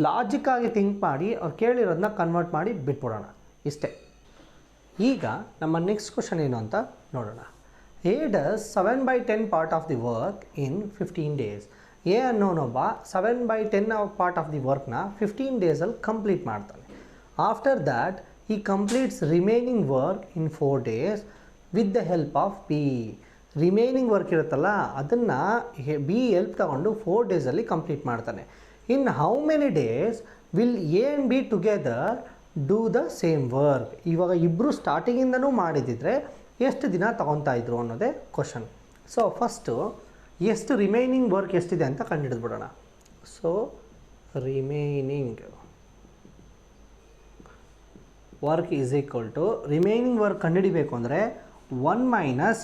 ಲಾಜಿಕ್ಕಾಗಿ ಥಿಂಕ್ ಮಾಡಿ ಅವ್ರು ಕೇಳಿರೋದನ್ನ ಕನ್ವರ್ಟ್ ಮಾಡಿ ಬಿಟ್ಬಿಡೋಣ, ಇಷ್ಟೇ. ಈಗ ನಮ್ಮ ನೆಕ್ಸ್ಟ್ ಕ್ವಶನ್ ಏನು ಅಂತ ನೋಡೋಣ. A does 7/10 part of the work in 15 days. A ಅನ್ನೋನೊಬ್ಬ 7/10 ಪಾರ್ಟ್ ಆಫ್ ದಿ ವರ್ಕ್ನ 15 ಡೇಸಲ್ಲಿ ಕಂಪ್ಲೀಟ್ ಮಾಡ್ತಾನೆ. ಆಫ್ಟರ್ ದ್ಯಾಟ್ ಈ completes remaining work in 4 days with the help of B. Remaining work ಇರುತ್ತಲ್ಲ ಅದನ್ನು ಬಿ ಹೆಲ್ಪ್ ತಗೊಂಡು 4 ಡೇಸಲ್ಲಿ ಕಂಪ್ಲೀಟ್ ಮಾಡ್ತಾನೆ. In how many days will A and B together do the same work. ಇವಾಗ ಇಬ್ಬರು ಸ್ಟಾರ್ಟಿಂಗಿಂದನೂ ಮಾಡಿದಿದ್ರೆ ಎಷ್ಟು ದಿನ ತೊಗೊತಾ ಇದ್ರು ಅನ್ನೋದೇ ಕ್ವಶನ್. ಸೊ ಫಸ್ಟು ಎಷ್ಟು ರಿಮೈನಿಂಗ್ ವರ್ಕ್ ಎಷ್ಟಿದೆ ಅಂತ ಕಂಡುಹಿಡಿದ್ಬಿಡೋಣ. So remaining work remaining work ಕಂಡುಹಿಡಿಬೇಕು ಅಂದರೆ 1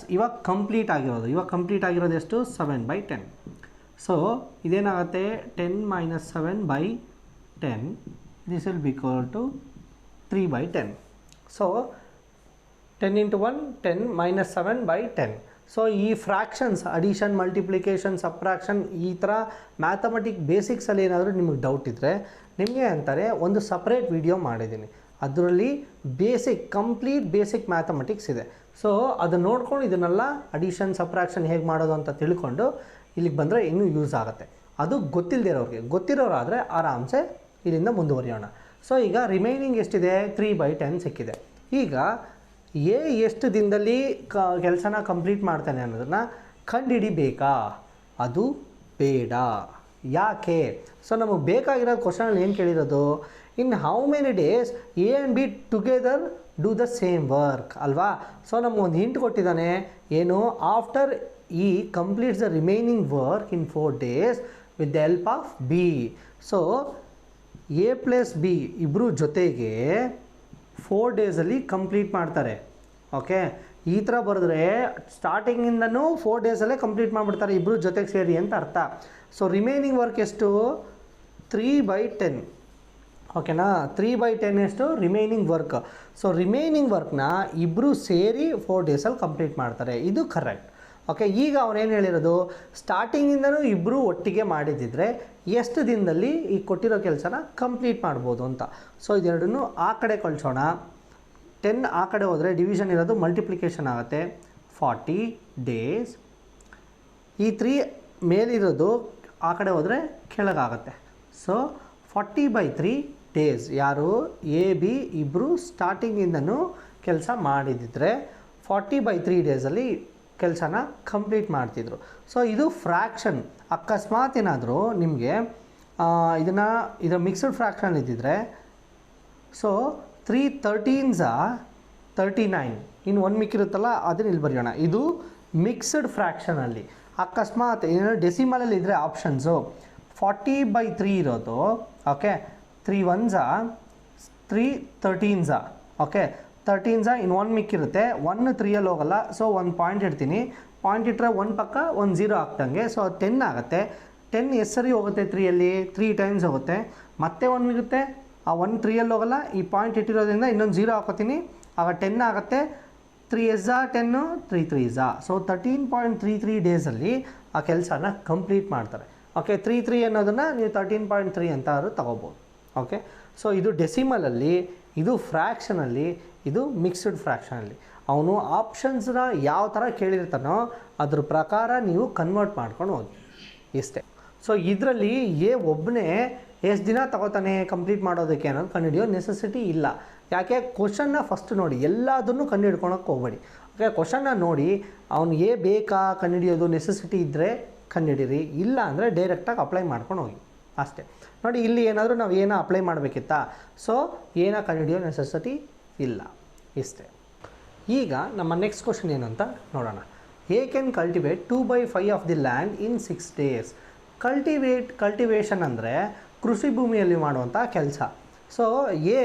- ಇವಾಗ ಕಂಪ್ಲೀಟ್ ಆಗಿರೋದು ಎಷ್ಟು, 7/10. ಸೊ ಇದೇನಾಗುತ್ತೆ, 10 - 7/10 this will be equal to 3/10. So 10 × 1 10 - 7/10. So ಈ ಫ್ರ್ಯಾಕ್ಷನ್ಸ್ ಅಡಿಷನ್, ಮಲ್ಟಿಪ್ಲಿಕೇಶನ್, ಸಬ್ಟ್ರಾಕ್ಷನ್ ಈ ಥರ ಮ್ಯಾಥಮೆಟಿಕ್ ಬೇಸಿಕ್ಸಲ್ಲಿ ಏನಾದರೂ ನಿಮಗೆ ಡೌಟ್ ಇದ್ದರೆ ನಿಮಗೆ ಅಂತಾರೆ ಒಂದು ಸಪ್ರೇಟ್ ವಿಡಿಯೋ ಮಾಡಿದ್ದೀನಿ. ಅದರಲ್ಲಿ ಕಂಪ್ಲೀಟ್ ಬೇಸಿಕ್ ಮ್ಯಾಥಮೆಟಿಕ್ಸ್ ಇದೆ. ಸೊ ಅದನ್ನು ನೋಡ್ಕೊಂಡು ಇದನ್ನೆಲ್ಲ ಅಡಿಷನ್, ಸಬ್ಟ್ರಾಕ್ಷನ್ ಹೇಗೆ ಮಾಡೋದು ಅಂತ ತಿಳ್ಕೊಂಡು ಇಲ್ಲಿಗೆ ಬಂದರೆ ಇನ್ನೂ ಯೂಸ್ ಆಗುತ್ತೆ. ಅದು ಗೊತ್ತಿಲ್ಲದೆ ಇರೋರಿಗೆ, ಗೊತ್ತಿರೋರಾದರೆ ಆರಾಮ್ಸೆ ಇಲ್ಲಿಂದ ಮುಂದುವರಿಯೋಣ. ಸೊ ಈಗ ರಿಮೈನಿಂಗ್ ಎಷ್ಟಿದೆ, 3/10 ಸಿಕ್ಕಿದೆ. ಈಗ ಎ ಎಷ್ಟು ದಿನದಲ್ಲಿ ಕೆಲಸನ ಕಂಪ್ಲೀಟ್ ಮಾಡ್ತಾನೆ ಅನ್ನೋದನ್ನು ಕಂಡುಹಿಡಿಬೇಕಾ? ಅದು ಬೇಡ. ಯಾಕೆ? ಸೊ ನಮಗೆ ಬೇಕಾಗಿರೋ ಕ್ವಶನಲ್ಲಿ ಏನು ಕೇಳಿರೋದು, in how many days A and B together do the same work ಅಲ್ವಾ. ಸೊ ನಮಗೊಂದು ಹಿಂಟ್ ಕೊಟ್ಟಿದ್ದಾನೆ, ಏನು, ಆಫ್ಟರ್ ಇ completes the remaining work in 4 days with the help of B. So A + B ಇಬ್ಬರು ಜೊತೆಗೆ 4 ಡೇಸಲ್ಲಿ ಕಂಪ್ಲೀಟ್ ಮಾಡ್ತಾರೆ. ಓಕೆ. ಈ ಥರ ಬರೆದ್ರೆ ಸ್ಟಾರ್ಟಿಂಗಿಂದನೂ 4 ಡೇಸಲ್ಲೇ ಕಂಪ್ಲೀಟ್ ಮಾಡಿಬಿಡ್ತಾರೆ ಇಬ್ಬರು ಜೊತೆಗೆ ಸೇರಿ ಅಂತ ಅರ್ಥ. ಸೊ ರಿಮೈನಿಂಗ್ ವರ್ಕ್ ಎಷ್ಟು, 3/10. ಓಕೆನಾ. 3/10 ಎಷ್ಟು ರಿಮೈನಿಂಗ್ ವರ್ಕ್. ಸೊ ರಿಮೈನಿಂಗ್ ವರ್ಕ್ನ ಇಬ್ಬರು ಸೇರಿ 4 ಡೇಸಲ್ಲಿ ಕಂಪ್ಲೀಟ್ ಮಾಡ್ತಾರೆ, ಇದು ಕರೆಕ್ಟ್. ಓಕೆ. ಈಗ ಅವನೇನು ಹೇಳಿರೋದು, ಸ್ಟಾರ್ಟಿಂಗಿಂದನೂ ಇಬ್ಬರು ಒಟ್ಟಿಗೆ ಮಾಡಿದ್ದಿದ್ರೆ ಎಷ್ಟು ದಿನದಲ್ಲಿ ಈ ಕೊಟ್ಟಿರೋ ಕೆಲಸನ ಕಂಪ್ಲೀಟ್ ಮಾಡ್ಬೋದು ಅಂತ. ಸೊ ಇದೆರಡನ್ನೂ ಆ ಕಡೆ ಕಳಿಸೋಣ. 10 ಆ ಕಡೆ ಹೋದರೆ ಡಿವಿಷನ್ ಇರೋದು ಮಲ್ಟಿಪ್ಲಿಕೇಶನ್ ಆಗುತ್ತೆ, 40 ಡೇಸ್. ಈ 3 ಮೇಲಿರೋದು ಆ ಕಡೆ ಹೋದರೆ ಕೆಳಗಾಗುತ್ತೆ. So 40/3 days. ಯಾರು ಎ ಬಿ ಇಬ್ಬರು ಸ್ಟಾರ್ಟಿಂಗಿಂದನೂ ಕೆಲಸ ಮಾಡಿದಿದ್ರೆ 40/3 ಡೇಸಲ್ಲಿ ಕೆಲಸನ ಕಂಪ್ಲೀಟ್ ಮಾಡ್ತಿದ್ರು. ಸೊ ಇದು ಫ್ರ್ಯಾಕ್ಷನ್. ಅಕಸ್ಮಾತ್ ಏನಾದರೂ ನಿಮಗೆ ಇದರ ಮಿಕ್ಸ್ಡ್ ಫ್ರ್ಯಾಕ್ಷನ್ ಇದ್ದಿದ್ರೆ, ಸೊ 3 13s 39, ಇನ್ನು 1 ಮಿಕ್ಕಿರುತ್ತಲ್ಲ ಅದನ್ನ ಇಲ್ಲಿ ಬರೆಯೋಣ. ಇದು ಮಿಕ್ಸ್ಡ್ ಫ್ರ್ಯಾಕ್ಷನಲ್ಲಿ. ಅಕಸ್ಮಾತ್ ಏನೋ ಡೆಸಿಮಲಲ್ಲಿ ಇದ್ದರೆ ಆಪ್ಷನ್ಸು 40/3 ಇರೋದು, okay, 3 1s 3 13s, okay, 13s ಇನ್ನು 1 ಮಿಕ್ಕಿರುತ್ತೆ. 1 3ಅಲ್ಲಿ ಹೋಗಲ್ಲ, ಸೊ 1 ಪಾಯಿಂಟ್ ಇಡ್ತೀನಿ. ಪಾಯಿಂಟ್ ಇಟ್ಟರೆ 1 ಪಕ್ಕ 1 0 ಆಗ್ತಂಗೆ, ಸೊ 10 ಆಗುತ್ತೆ. 10 ಎಷ್ಟು ಸರಿ ಹೋಗುತ್ತೆ 3ಅಲ್ಲಿ? 3 ಟೈಮ್ಸ್ ಹೋಗುತ್ತೆ. ಮತ್ತೆ 1 ಮಿಗುತ್ತೆ, ಆ 1 3ಅಲ್ಲಿ ಹೋಗಲ್ಲ, ಈ ಪಾಯಿಂಟ್ ಇಟ್ಟಿರೋದ್ರಿಂದ ಇನ್ನೊಂದು 0 ಹಾಕೋತೀನಿ, ಆಗ 10 ಆಗುತ್ತೆ. 3 s 10 3 3s, ಸೊ 13.33 ಡೇಸಲ್ಲಿ ಆ ಕೆಲಸನ ಕಂಪ್ಲೀಟ್ ಮಾಡ್ತಾರೆ. ಓಕೆ, 3 ಅನ್ನೋದನ್ನು ನೀವು 13.3 ಅಂತ ತಗೋಬೋದು. ಓಕೆ, ಸೊ ಇದು ಡೆಸಿಮಲಲ್ಲಿ, ಇದು ಫ್ರ್ಯಾಕ್ಷನಲ್ಲಿ, ಇದು ಮಿಕ್ಸ್ಡ್ ಫ್ರ್ಯಾಕ್ಷನಲ್ಲಿ. ಅವನು ಆಪ್ಷನ್ಸ್ನ ಯಾವ ಥರ ಕೇಳಿರ್ತಾನೋ ಅದ್ರ ಪ್ರಕಾರ ನೀವು ಕನ್ವರ್ಟ್ ಮಾಡ್ಕೊಂಡು ಹೋಗಿ ಇಷ್ಟೇ. ಸೊ ಇದರಲ್ಲಿ ಒಬ್ಬನೇ ಎಷ್ಟು ದಿನ ತಗೋತಾನೆ ಕಂಪ್ಲೀಟ್ ಮಾಡೋದಕ್ಕೆ ಅನ್ನೋದು ಕಂಡುಹಿಡಿಯೋ ನೆಸೆಸಿಟಿ ಇಲ್ಲ. ಯಾಕೆ? ಕ್ವಶನ್ನ ಫಸ್ಟ್ ನೋಡಿ, ಎಲ್ಲದನ್ನು ಕಂಡುಹಿಡ್ಕೊಳಕ್ಕೆ ಹೋಗಬೇಡಿ. ಓಕೆ, ಕ್ವಶನ್ನ ನೋಡಿ, ಅವ್ನು ಬೇಕಾ ಕಂಡುಹಿಡಿಯೋದು ನೆಸೆಸಿಟಿ ಇದ್ದರೆ ಕಂಡುಹಿಡೀರಿ, ಇಲ್ಲ ಅಂದರೆ ಡೈರೆಕ್ಟಾಗಿ ಅಪ್ಲೈ ಮಾಡ್ಕೊಂಡು ಹೋಗಿ ಅಷ್ಟೇ. ನೋಡಿ, ಇಲ್ಲಿ ಏನಾದರೂ ನಾವು ಏನೋ ಅಪ್ಲೈ ಮಾಡಬೇಕಿತ್ತಾ? ಸೊ ಏನೋ ಕಂಡುಹಿಡಿಯೋ ನೆಸೆಸಿಟಿ ಇಲ್ಲ, ಇಷ್ಟೇ. ಈಗ ನಮ್ಮ ನೆಕ್ಸ್ಟ್ ಕ್ವಶನ್ ಏನು ಅಂತ ನೋಡೋಣ. A can cultivate 2/5 of the land in 6 days. Cultivation ಅಂದರೆ ಕೃಷಿ ಭೂಮಿಯಲ್ಲಿ ಮಾಡುವಂಥ ಕೆಲಸ. So A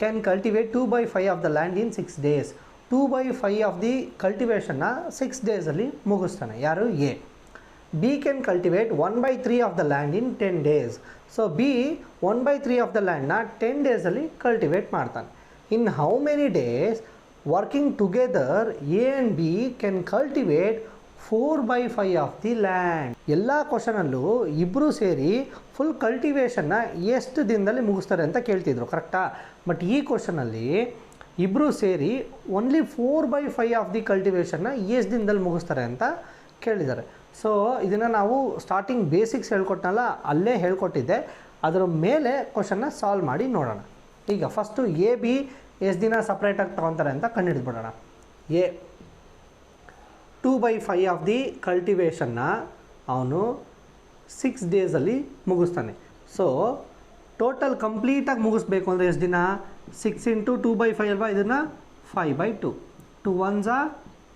can cultivate 2/5 of the land in 6 days. 2/5 of the ಕಲ್ಟಿವೇಷನ್ನ 6 ಡೇಸಲ್ಲಿ ಮುಗಿಸ್ತಾನೆ. ಯಾರು? A. B can cultivate 1/3 of the land in 10 days. ಸೊ ಬಿ 1/3 ಆಫ್ ದ ಲ್ಯಾಂಡ್ನ 10 ಡೇಸಲ್ಲಿ ಕಲ್ಟಿವೇಟ್ ಮಾಡ್ತಾನೆ. In how many days working together A and B can cultivate 4/5 of the land. ಎಲ್ಲ ಕ್ವಶನಲ್ಲೂ ಇಬ್ಬರು ಸೇರಿ ಫುಲ್ ಕಲ್ಟಿವೇಷನ್ನ ಎಷ್ಟು ದಿನದಲ್ಲಿ ಮುಗಿಸ್ತಾರೆ ಅಂತ ಕೇಳ್ತಿದ್ರು, ಕರೆಕ್ಟಾ? ಬಟ್ ಈ ಕ್ವಶನಲ್ಲಿ ಇಬ್ಬರು ಸೇರಿ ಓನ್ಲಿ 4/5 ಆಫ್ ದಿ ಕಲ್ಟಿವೇಷನ್ನ ಎಷ್ಟು ದಿನದಲ್ಲಿ ಮುಗಿಸ್ತಾರೆ ಅಂತ ಕೇಳಿದ್ದಾರೆ. ಸೊ ಇದನ್ನು ನಾವು ಸ್ಟಾರ್ಟಿಂಗ್ ಬೇಸಿಕ್ಸ್ ಹೇಳ್ಕೊಟ್ನಲ್ಲ, ಅಲ್ಲೇ ಹೇಳ್ಕೊಟ್ಟಿದ್ದೆ. ಅದರ ಮೇಲೆ ಕ್ವಶನ್ನ ಸಾಲ್ವ್ ಮಾಡಿ ನೋಡೋಣ. ಈಗ ಫಸ್ಟು ಎ ಬಿ ಎಷ್ಟು ದಿನ ಸಪ್ರೇಟಾಗಿ ತೊಗೊತಾರೆ ಅಂತ ಕಂಡುಹಿಡಿದ್ಬಿಡೋಣ. ಎ 2/5 ಆಫ್ ದಿ ಕಲ್ಟಿವೇಷನ್ನ ಅವನು 6 ಡೇಸಲ್ಲಿ ಮುಗಿಸ್ತಾನೆ. ಸೊ ಟೋಟಲ್ ಕಂಪ್ಲೀಟಾಗಿ ಮುಗಿಸ್ಬೇಕು ಅಂದರೆ ಎಷ್ಟು ದಿನ? 6 × 2/5 ಅಲ್ವಾ? ಇದನ್ನು 5/2, 2 1s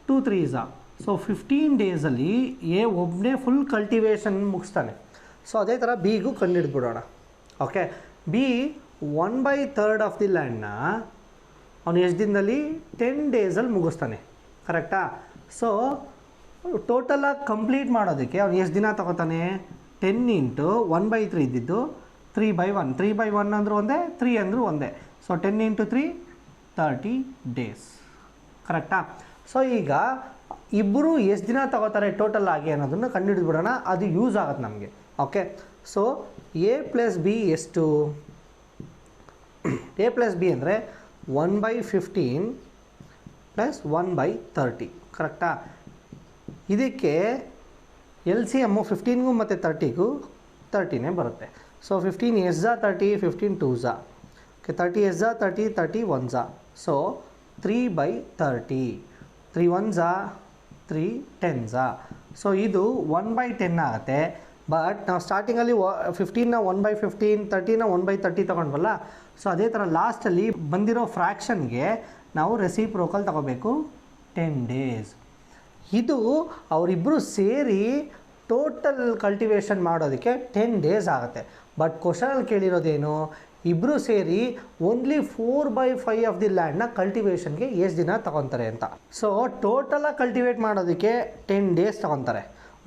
2 3s, ಸೊ 15 ಡೇಸಲ್ಲಿ ಎ ಒಬ್ಬನೇ ಫುಲ್ ಕಲ್ಟಿವೇಷನ್ ಮುಗಿಸ್ತಾನೆ. ಸೊ ಅದೇ ಥರ ಬಿಗೂ ಕಂಡುಹಿಡಿದ್ಬಿಡೋಣ. ಓಕೆ, ಬಿ 1/3 ಆಫ್ ದಿ ಲ್ಯಾಂಡ್ನ ಅವನು ಎಷ್ಟು ದಿನದಲ್ಲಿ? 10 ಡೇಸಲ್ಲಿ ಮುಗಿಸ್ತಾನೆ, ಕರೆಕ್ಟಾ? ಸೊ ಟೋಟಲಾಗಿ ಕಂಪ್ಲೀಟ್ ಮಾಡೋದಕ್ಕೆ ಅವ್ನು ಎಷ್ಟು ದಿನ ತಗೋತಾನೆ? 10 × 1/3 ಇದ್ದಿದ್ದು 3/1, 3/1 ಅಂದರೂ ಒಂದೇ, 3 ಅಂದರೂ ಒಂದೇ. ಸೊ 10 × 3 30 ಡೇಸ್, ಕರೆಕ್ಟಾ? ಸೊ ಈಗ ಇಬ್ಬರು ಎಷ್ಟು ದಿನ ತಗೋತಾರೆ ಟೋಟಲ್ ಆಗಿ ಅನ್ನೋದನ್ನು ಕಂಡುಹಿಡಿದ್ಬಿಡೋಣ, ಅದು ಯೂಸ್ ಆಗುತ್ತೆ ನಮಗೆ. Okay, so A plus B ಎಷ್ಟು? ಎ ಪ್ಲಸ್ ಬಿ ಅಂದರೆ 1/15 ಪ್ಲಸ್ 1/30, ಕರೆಕ್ಟಾ? ಇದಕ್ಕೆ ಎಲ್ ಸಿ ಎಮ್ಮು 15ಗೂ ಮತ್ತು 30ಗೂ 30ನೇ ಬರುತ್ತೆ. So 15 s 30, 15 2s, okay, 30 s 30, 30 1s, so 3/30, 3 1s 3 10s. So ಇದು 1/10 ಆಗುತ್ತೆ. ಬಟ್ ನಾವು ಸ್ಟಾರ್ಟಿಂಗಲ್ಲಿ 15ನ 1/15, 30ನ 1/30 ತೊಗೊಂಡ್ವಲ್ಲ, ಸೊ ಅದೇ ಥರ ಲಾಸ್ಟಲ್ಲಿ ಬಂದಿರೋ ಫ್ರ್ಯಾಕ್ಷನ್ಗೆ ನಾವು ರೆಸಿಪ್ರೋಕಲ್ ತಗೋಬೇಕು 10 ಡೇಸ್. ಇದು ಅವರಿಬ್ಬರು ಸೇರಿ ಟೋಟಲ್ ಕಲ್ಟಿವೇಷನ್ ಮಾಡೋದಕ್ಕೆ 10 ಡೇಸ್ ಆಗುತ್ತೆ. ಬಟ್ ಕ್ವಶನಲ್ಲಿ ಕೇಳಿರೋದೇನು? ಇಬ್ಬರು ಸೇರಿ ಓನ್ಲಿ 4/5 ಆಫ್ ದಿ ಲ್ಯಾಂಡ್ನ ಕಲ್ಟಿವೇಷನ್ಗೆ ಎಷ್ಟು ದಿನ ತೊಗೊತಾರೆ ಅಂತ. ಸೊ ಟೋಟಲಾಗಿ ಕಲ್ಟಿವೇಟ್ ಮಾಡೋದಕ್ಕೆ 10 ಡೇಸ್ ತೊಗೊತಾರೆ.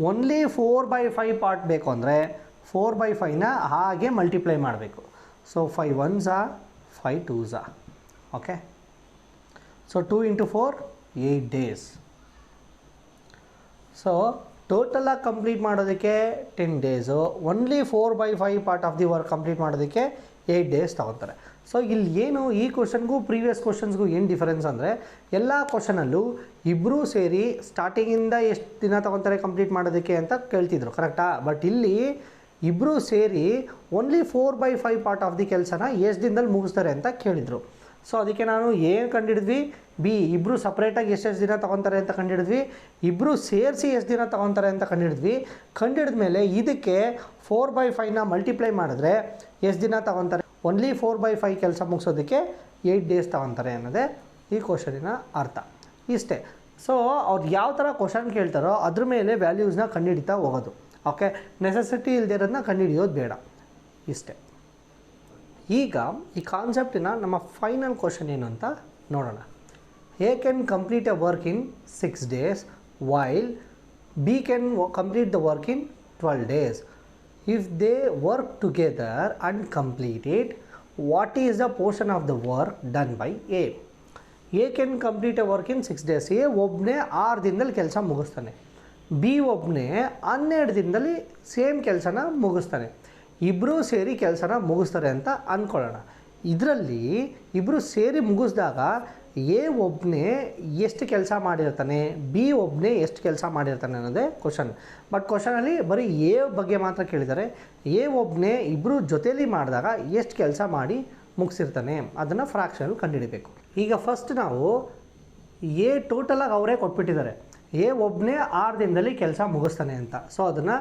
ಓನ್ಲಿ 4/5 ಪಾರ್ಟ್ ಬೇಕು ಅಂದರೆ 4/5ನ ಹಾಗೆ ಮಲ್ಟಿಪ್ಲೈ ಮಾಡಬೇಕು. So 5 1s 5 2s, okay. So 2 × 4 8 days. So ಟೋಟಲಾಗಿ ಕಂಪ್ಲೀಟ್ ಮಾಡೋದಕ್ಕೆ 10 days, only 4/5 part of the work complete ಮಾಡೋದಕ್ಕೆ 8 ಡೇಸ್ ತೊಗೊತಾರೆ. ಸೊ ಇಲ್ಲಿ ಏನು ಈ ಕ್ವಶನ್ಗೂ ಪ್ರೀವಿಯಸ್ ಕ್ವಶನ್ಸ್ಗೂ ಏನು ಡಿಫರೆನ್ಸ್ ಅಂದರೆ, ಎಲ್ಲ ಕ್ವಶನಲ್ಲೂ ಇಬ್ಬರೂ ಸೇರಿ ಸ್ಟಾರ್ಟಿಂಗಿಂದ ಎಷ್ಟು ದಿನ ತೊಗೊತಾರೆ ಕಂಪ್ಲೀಟ್ ಮಾಡೋದಕ್ಕೆ ಅಂತ ಕೇಳ್ತಿದ್ರು, ಕರೆಕ್ಟಾ? ಬಟ್ ಇಲ್ಲಿ ಇಬ್ಬರು ಸೇರಿ ಓನ್ಲಿ 4/5 ಪಾರ್ಟ್ ಆಫ್ ದಿ ಕೆಲಸನ ಎಷ್ಟು ದಿನದಲ್ಲಿ ಮುಗಿಸ್ತಾರೆ ಅಂತ ಕೇಳಿದರು. ಸೊ ಅದಕ್ಕೆ ನಾನು ಏನು ಕಂಡಿಡಿದ್ವಿ, ಬಿ ಇಬ್ಬರು ಸಪ್ರೇಟಾಗಿ ಎಷ್ಟೆಷ್ಟು ದಿನ ತೊಗೊತಾರೆ ಅಂತ ಕಂಡಿಡಿದ್ವಿ, ಇಬ್ಬರು ಸೇರಿಸಿ ಎಷ್ಟು ದಿನ ತೊಗೊತಾರೆ ಅಂತ ಕಂಡಿಡಿದ್ವಿ. ಕಂಡಿಡಿದ ಮೇಲೆ ಇದಕ್ಕೆ 4/5ನ ಮಲ್ಟಿಪ್ಲೈ ಮಾಡಿದ್ರೆ ಎಷ್ಟು ದಿನ ತೊಗೊತಾರೆ, ಓನ್ಲಿ 4/5 ಕೆಲಸ ಮುಗಿಸೋದಕ್ಕೆ 8 ಡೇಸ್ ತೊಗೊತಾರೆ ಅನ್ನೋದೇ ಈ ಕ್ವಶನಿನ ಅರ್ಥ. ಇಷ್ಟೇ. ಸೊ ಅವ್ರು ಯಾವ ಥರ ಕ್ವಶನ್ ಕೇಳ್ತಾರೋ ಅದ್ರ ಮೇಲೆ ವ್ಯಾಲ್ಯೂಸ್ನ ಕಂಡುಹಿಡಿತಾ ಹೋಗೋದು. ಓಕೆ, ನೆಸೆಸಿಟಿ ಇಲ್ದಿರೋದನ್ನ ಕಂಡುಹಿಡಿಯೋದು ಬೇಡ. ಇಷ್ಟೇ. ಈಗ ಈ ಕಾನ್ಸೆಪ್ಟಿನ ನಮ್ಮ ಫೈನಲ್ ಕ್ವಶನ್ ಏನು ಅಂತ ನೋಡೋಣ. A can complete A work in 6 days while B can complete the work in 12 days. If they work together and complete it, what is the portion of the work done by A? A can complete A work in 6 days. A ಒಬ್ಬನೇ 6 ದಿನದಲ್ಲಿ ಕೆಲಸ ಮುಗಿಸ್ತಾನೆ. B ಒಬ್ಬನೇ 12 ದಿನದಲ್ಲಿ same ಕೆಲಸನ ಮುಗಿಸ್ತಾನೆ. ಇಬ್ಬರೂ ಸೇರಿ ಕೆಲಸನ ಮುಗಿಸ್ತಾರೆ ಅಂತ ಅಂದ್ಕೊಳ್ಳೋಣ. ಇದರಲ್ಲಿ ಇಬ್ಬರು ಸೇರಿ ಮುಗಿಸ್ದಾಗ ಎ ಒಬ್ಬನೇ ಎಷ್ಟು ಕೆಲಸ ಮಾಡಿರ್ತಾನೆ, ಬಿ ಒಬ್ಬನೇ ಎಷ್ಟು ಕೆಲಸ ಮಾಡಿರ್ತಾನೆ ಅನ್ನೋದೇ ಕ್ವಶನ್. ಬಟ್ ಕ್ವಶನಲ್ಲಿ ಬರೀ ಎ ಬಗ್ಗೆ ಮಾತ್ರ ಕೇಳಿದ್ದಾರೆ. ಎ ಒಬ್ಬನೇ ಇಬ್ಬರು ಜೊತೆಯಲ್ಲಿ ಮಾಡಿದಾಗ ಎಷ್ಟು ಕೆಲಸ ಮಾಡಿ ಮುಗಿಸಿರ್ತಾನೆ ಅದನ್ನು ಫ್ರಾಕ್ಷನಲ್ಲಿ ಕಂಡುಹಿಡಿಬೇಕು. ಈಗ ಫಸ್ಟ್ ನಾವು ಎ ಟೋಟಲಾಗಿ ಅವರೇ ಕೊಟ್ಬಿಟ್ಟಿದ್ದಾರೆ. ಎ ಒಬ್ಬನೇ 6 ದಿನದಲ್ಲಿ ಕೆಲಸ ಮುಗಿಸ್ತಾನೆ ಅಂತ. ಸೊ ಅದನ್ನು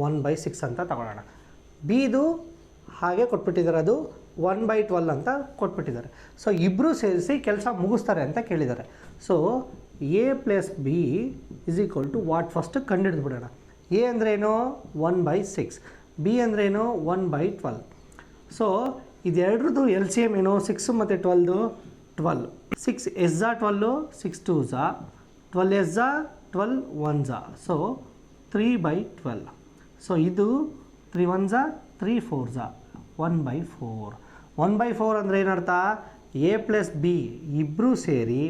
1/6 ಅಂತ ತಗೊಳ್ಳೋಣ. ಬಿದು ಹಾಗೆ ಕೊಟ್ಬಿಟ್ಟಿದ್ದಾರೆ, ಅದು 1/12 ಅಂತ ಕೊಟ್ಬಿಟ್ಟಿದ್ದಾರೆ. ಸೊ ಇಬ್ಬರು ಸೇರಿಸಿ ಕೆಲಸ ಮುಗಿಸ್ತಾರೆ ಅಂತ ಕೇಳಿದ್ದಾರೆ. So A plus B is equal to what first ಕಂಡುಹಿಡಿದು ಬಿಡೋಣ. ಎ ಅಂದ್ರೇನು 1/6, ಬಿ ಅಂದ್ರೇನು 1/12. ಸೊ ಇದೆರಡ್ರದ್ದು ಎಲ್ ಸಿ ಎಮ್ ಏನು, 6 ಮತ್ತು 12 12. 6 ಎಸ್ 12, 6 2 12 ಎಸ್ 12 1 ಸೊ 3/12. ಸೊ ಇದು 3 1 3 4 1/4. 1/4 ಅಂದರೆ ಏನರ್ಥ, ಎ ಪ್ಲಸ್ ಬಿ ಇಬ್ಬರೂ ಸೇರಿ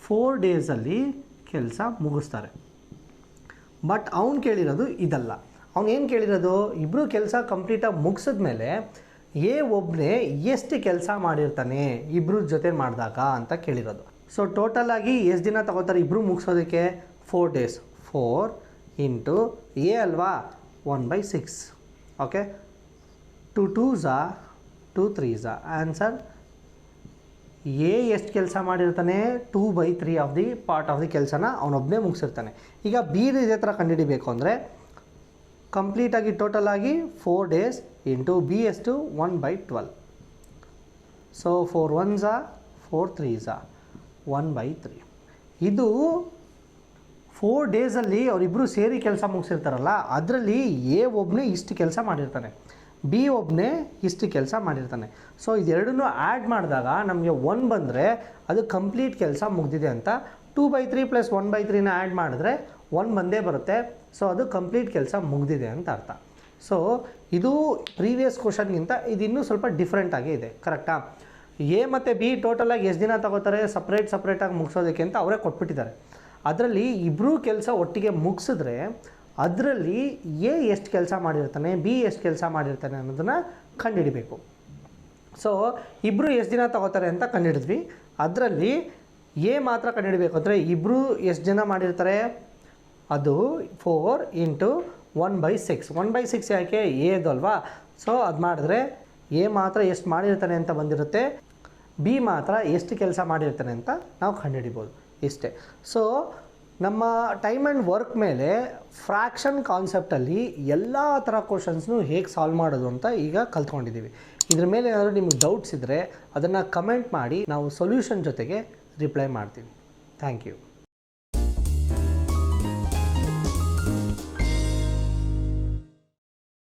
4 ಡೇಸಲ್ಲಿ ಕೆಲಸ ಮುಗಿಸ್ತಾರೆ. ಬಟ್ ಅವ್ನು ಕೇಳಿರೋದು ಇದಲ್ಲ. ಅವನೇನು ಕೇಳಿರೋದು, ಇಬ್ಬರು ಕೆಲಸ ಕಂಪ್ಲೀಟಾಗಿ ಮುಗಿಸಿದ್ಮೇಲೆ ಎ ಒಬ್ಬನೇ ಎಷ್ಟು ಕೆಲಸ ಮಾಡಿರ್ತಾನೆ ಇಬ್ಬರು ಜೊತೆ ಮಾಡಿದಾಗ ಅಂತ ಕೇಳಿರೋದು. ಸೊ ಟೋಟಲಾಗಿ ಎಷ್ಟು ದಿನ ತಗೋತಾರೆ ಇಬ್ಬರು ಮುಗಿಸೋದಕ್ಕೆ? 4 days. 4 ಇಂಟು ಎ ಅಲ್ವಾ 1/6. Okay, 2 2s 2 3s. Answer A ಎಷ್ಟು ಕೆಲಸ ಮಾಡಿರ್ತಾನೆ, 2/3 of the part of the ಕೆಲಸನ ಅವನೊಬ್ಬನೇ ಮುಗಿಸಿರ್ತಾನೆ. ಈಗ ಬಿ ಇದೇ ಥರ ಕಂಡುಹಿಡಿಬೇಕು ಅಂದರೆ ಕಂಪ್ಲೀಟಾಗಿ ಟೋಟಲಾಗಿ 4 days ಇಂಟು ಬಿ ಎಷ್ಟು 1/12. So 4 1s 4 3s 1/3. ಇದು 4 ಡೇಸಲ್ಲಿ ಅವರಿಬ್ಬರು ಸೇರಿ ಕೆಲಸ ಮುಗಿಸಿರ್ತಾರಲ್ಲ, ಅದರಲ್ಲಿ ಎ ಒಬ್ಬನೇ ಇಷ್ಟು ಕೆಲಸ ಮಾಡಿರ್ತಾನೆ, ಬಿ ಒಬ್ಬನೇ ಇಷ್ಟು ಕೆಲಸ ಮಾಡಿರ್ತಾನೆ. ಸೊ ಇದೆರಡನ್ನೂ ಆ್ಯಡ್ ಮಾಡಿದಾಗ ನಮಗೆ 1 ಬಂದರೆ ಅದು ಕಂಪ್ಲೀಟ್ ಕೆಲಸ ಮುಗಿದಿದೆ ಅಂತ. 2/3 + 1/3ನ ಆ್ಯಡ್ ಮಾಡಿದ್ರೆ 1 ಬಂದೇ ಬರುತ್ತೆ. ಸೊ ಅದು ಕಂಪ್ಲೀಟ್ ಕೆಲಸ ಮುಗಿದಿದೆ ಅಂತ ಅರ್ಥ. ಸೊ ಇದು ಪ್ರೀವಿಯಸ್ ಕ್ವಶನ್ಗಿಂತ ಇದು ಇನ್ನೂ ಸ್ವಲ್ಪ ಡಿಫ್ರೆಂಟಾಗೇ ಇದೆ. ಕರೆಕ್ಟಾ? ಎ ಮತ್ತು ಬಿ ಟೋಟಲಾಗಿ ಎಷ್ಟು ದಿನ ತಗೋತಾರೆ ಸಪ್ರೇಟಾಗಿ ಮುಗಿಸೋದಕ್ಕೆ ಅಂತ ಅವರೇ ಕೊಟ್ಬಿಟ್ಟಿದ್ದಾರೆ. ಅದರಲ್ಲಿ ಇಬ್ಬರೂ ಕೆಲಸ ಒಟ್ಟಿಗೆ ಮುಗಿಸಿದ್ರೆ ಅದರಲ್ಲಿ ಎ ಎಷ್ಟು ಕೆಲಸ ಮಾಡಿರ್ತಾನೆ, ಬಿ ಎಷ್ಟು ಕೆಲಸ ಮಾಡಿರ್ತಾನೆ ಅನ್ನೋದನ್ನು ಕಂಡುಹಿಡಿಬೇಕು. ಸೊ ಇಬ್ಬರು ಎಷ್ಟು ದಿನ ತಗೋತಾರೆ ಅಂತ ಕಂಡುಹಿಡಿದ್ವಿ. ಅದರಲ್ಲಿ ಎ ಮಾತ್ರ ಕಂಡುಹಿಡಬೇಕು ಅಂದರೆ ಇಬ್ಬರು ಎಷ್ಟು ಜನ ಮಾಡಿರ್ತಾರೆ, ಅದು 4 ಇಂಟು 1/6. 1/6 ಯಾಕೆ, ಎದು ಅಲ್ವಾ. ಸೊ ಅದು ಮಾಡಿದ್ರೆ ಎ ಮಾತ್ರ ಎಷ್ಟು ಮಾಡಿರ್ತಾನೆ ಅಂತ ಬಂದಿರುತ್ತೆ, ಬಿ ಮಾತ್ರ ಎಷ್ಟು ಕೆಲಸ ಮಾಡಿರ್ತಾನೆ ಅಂತ ನಾವು ಕಂಡುಹಿಡಿಬೋದು. ಇಷ್ಟೇ. ಸೊ ನಮ್ಮ ಟೈಮ್ ಆ್ಯಂಡ್ ವರ್ಕ್ ಮೇಲೆ ಫ್ರ್ಯಾಕ್ಷನ್ ಕಾನ್ಸೆಪ್ಟಲ್ಲಿ ಎಲ್ಲ ಥರ ಕ್ವಶನ್ಸ್ನು ಹೇಗೆ ಸಾಲ್ವ್ ಮಾಡೋದು ಅಂತ ಈಗ ಕಲ್ತ್ಕೊಂಡಿದ್ದೀವಿ. ಇದ್ರ ಮೇಲೆ ಏನಾದರೂ ನಿಮಗೆ ಡೌಟ್ಸ್ ಇದ್ದರೆ ಅದನ್ನು ಕಮೆಂಟ್ ಮಾಡಿ, ನಾವು ಸೊಲ್ಯೂಷನ್ ಜೊತೆಗೆ ರಿಪ್ಲೈ ಮಾಡ್ತೀವಿ. Thank you.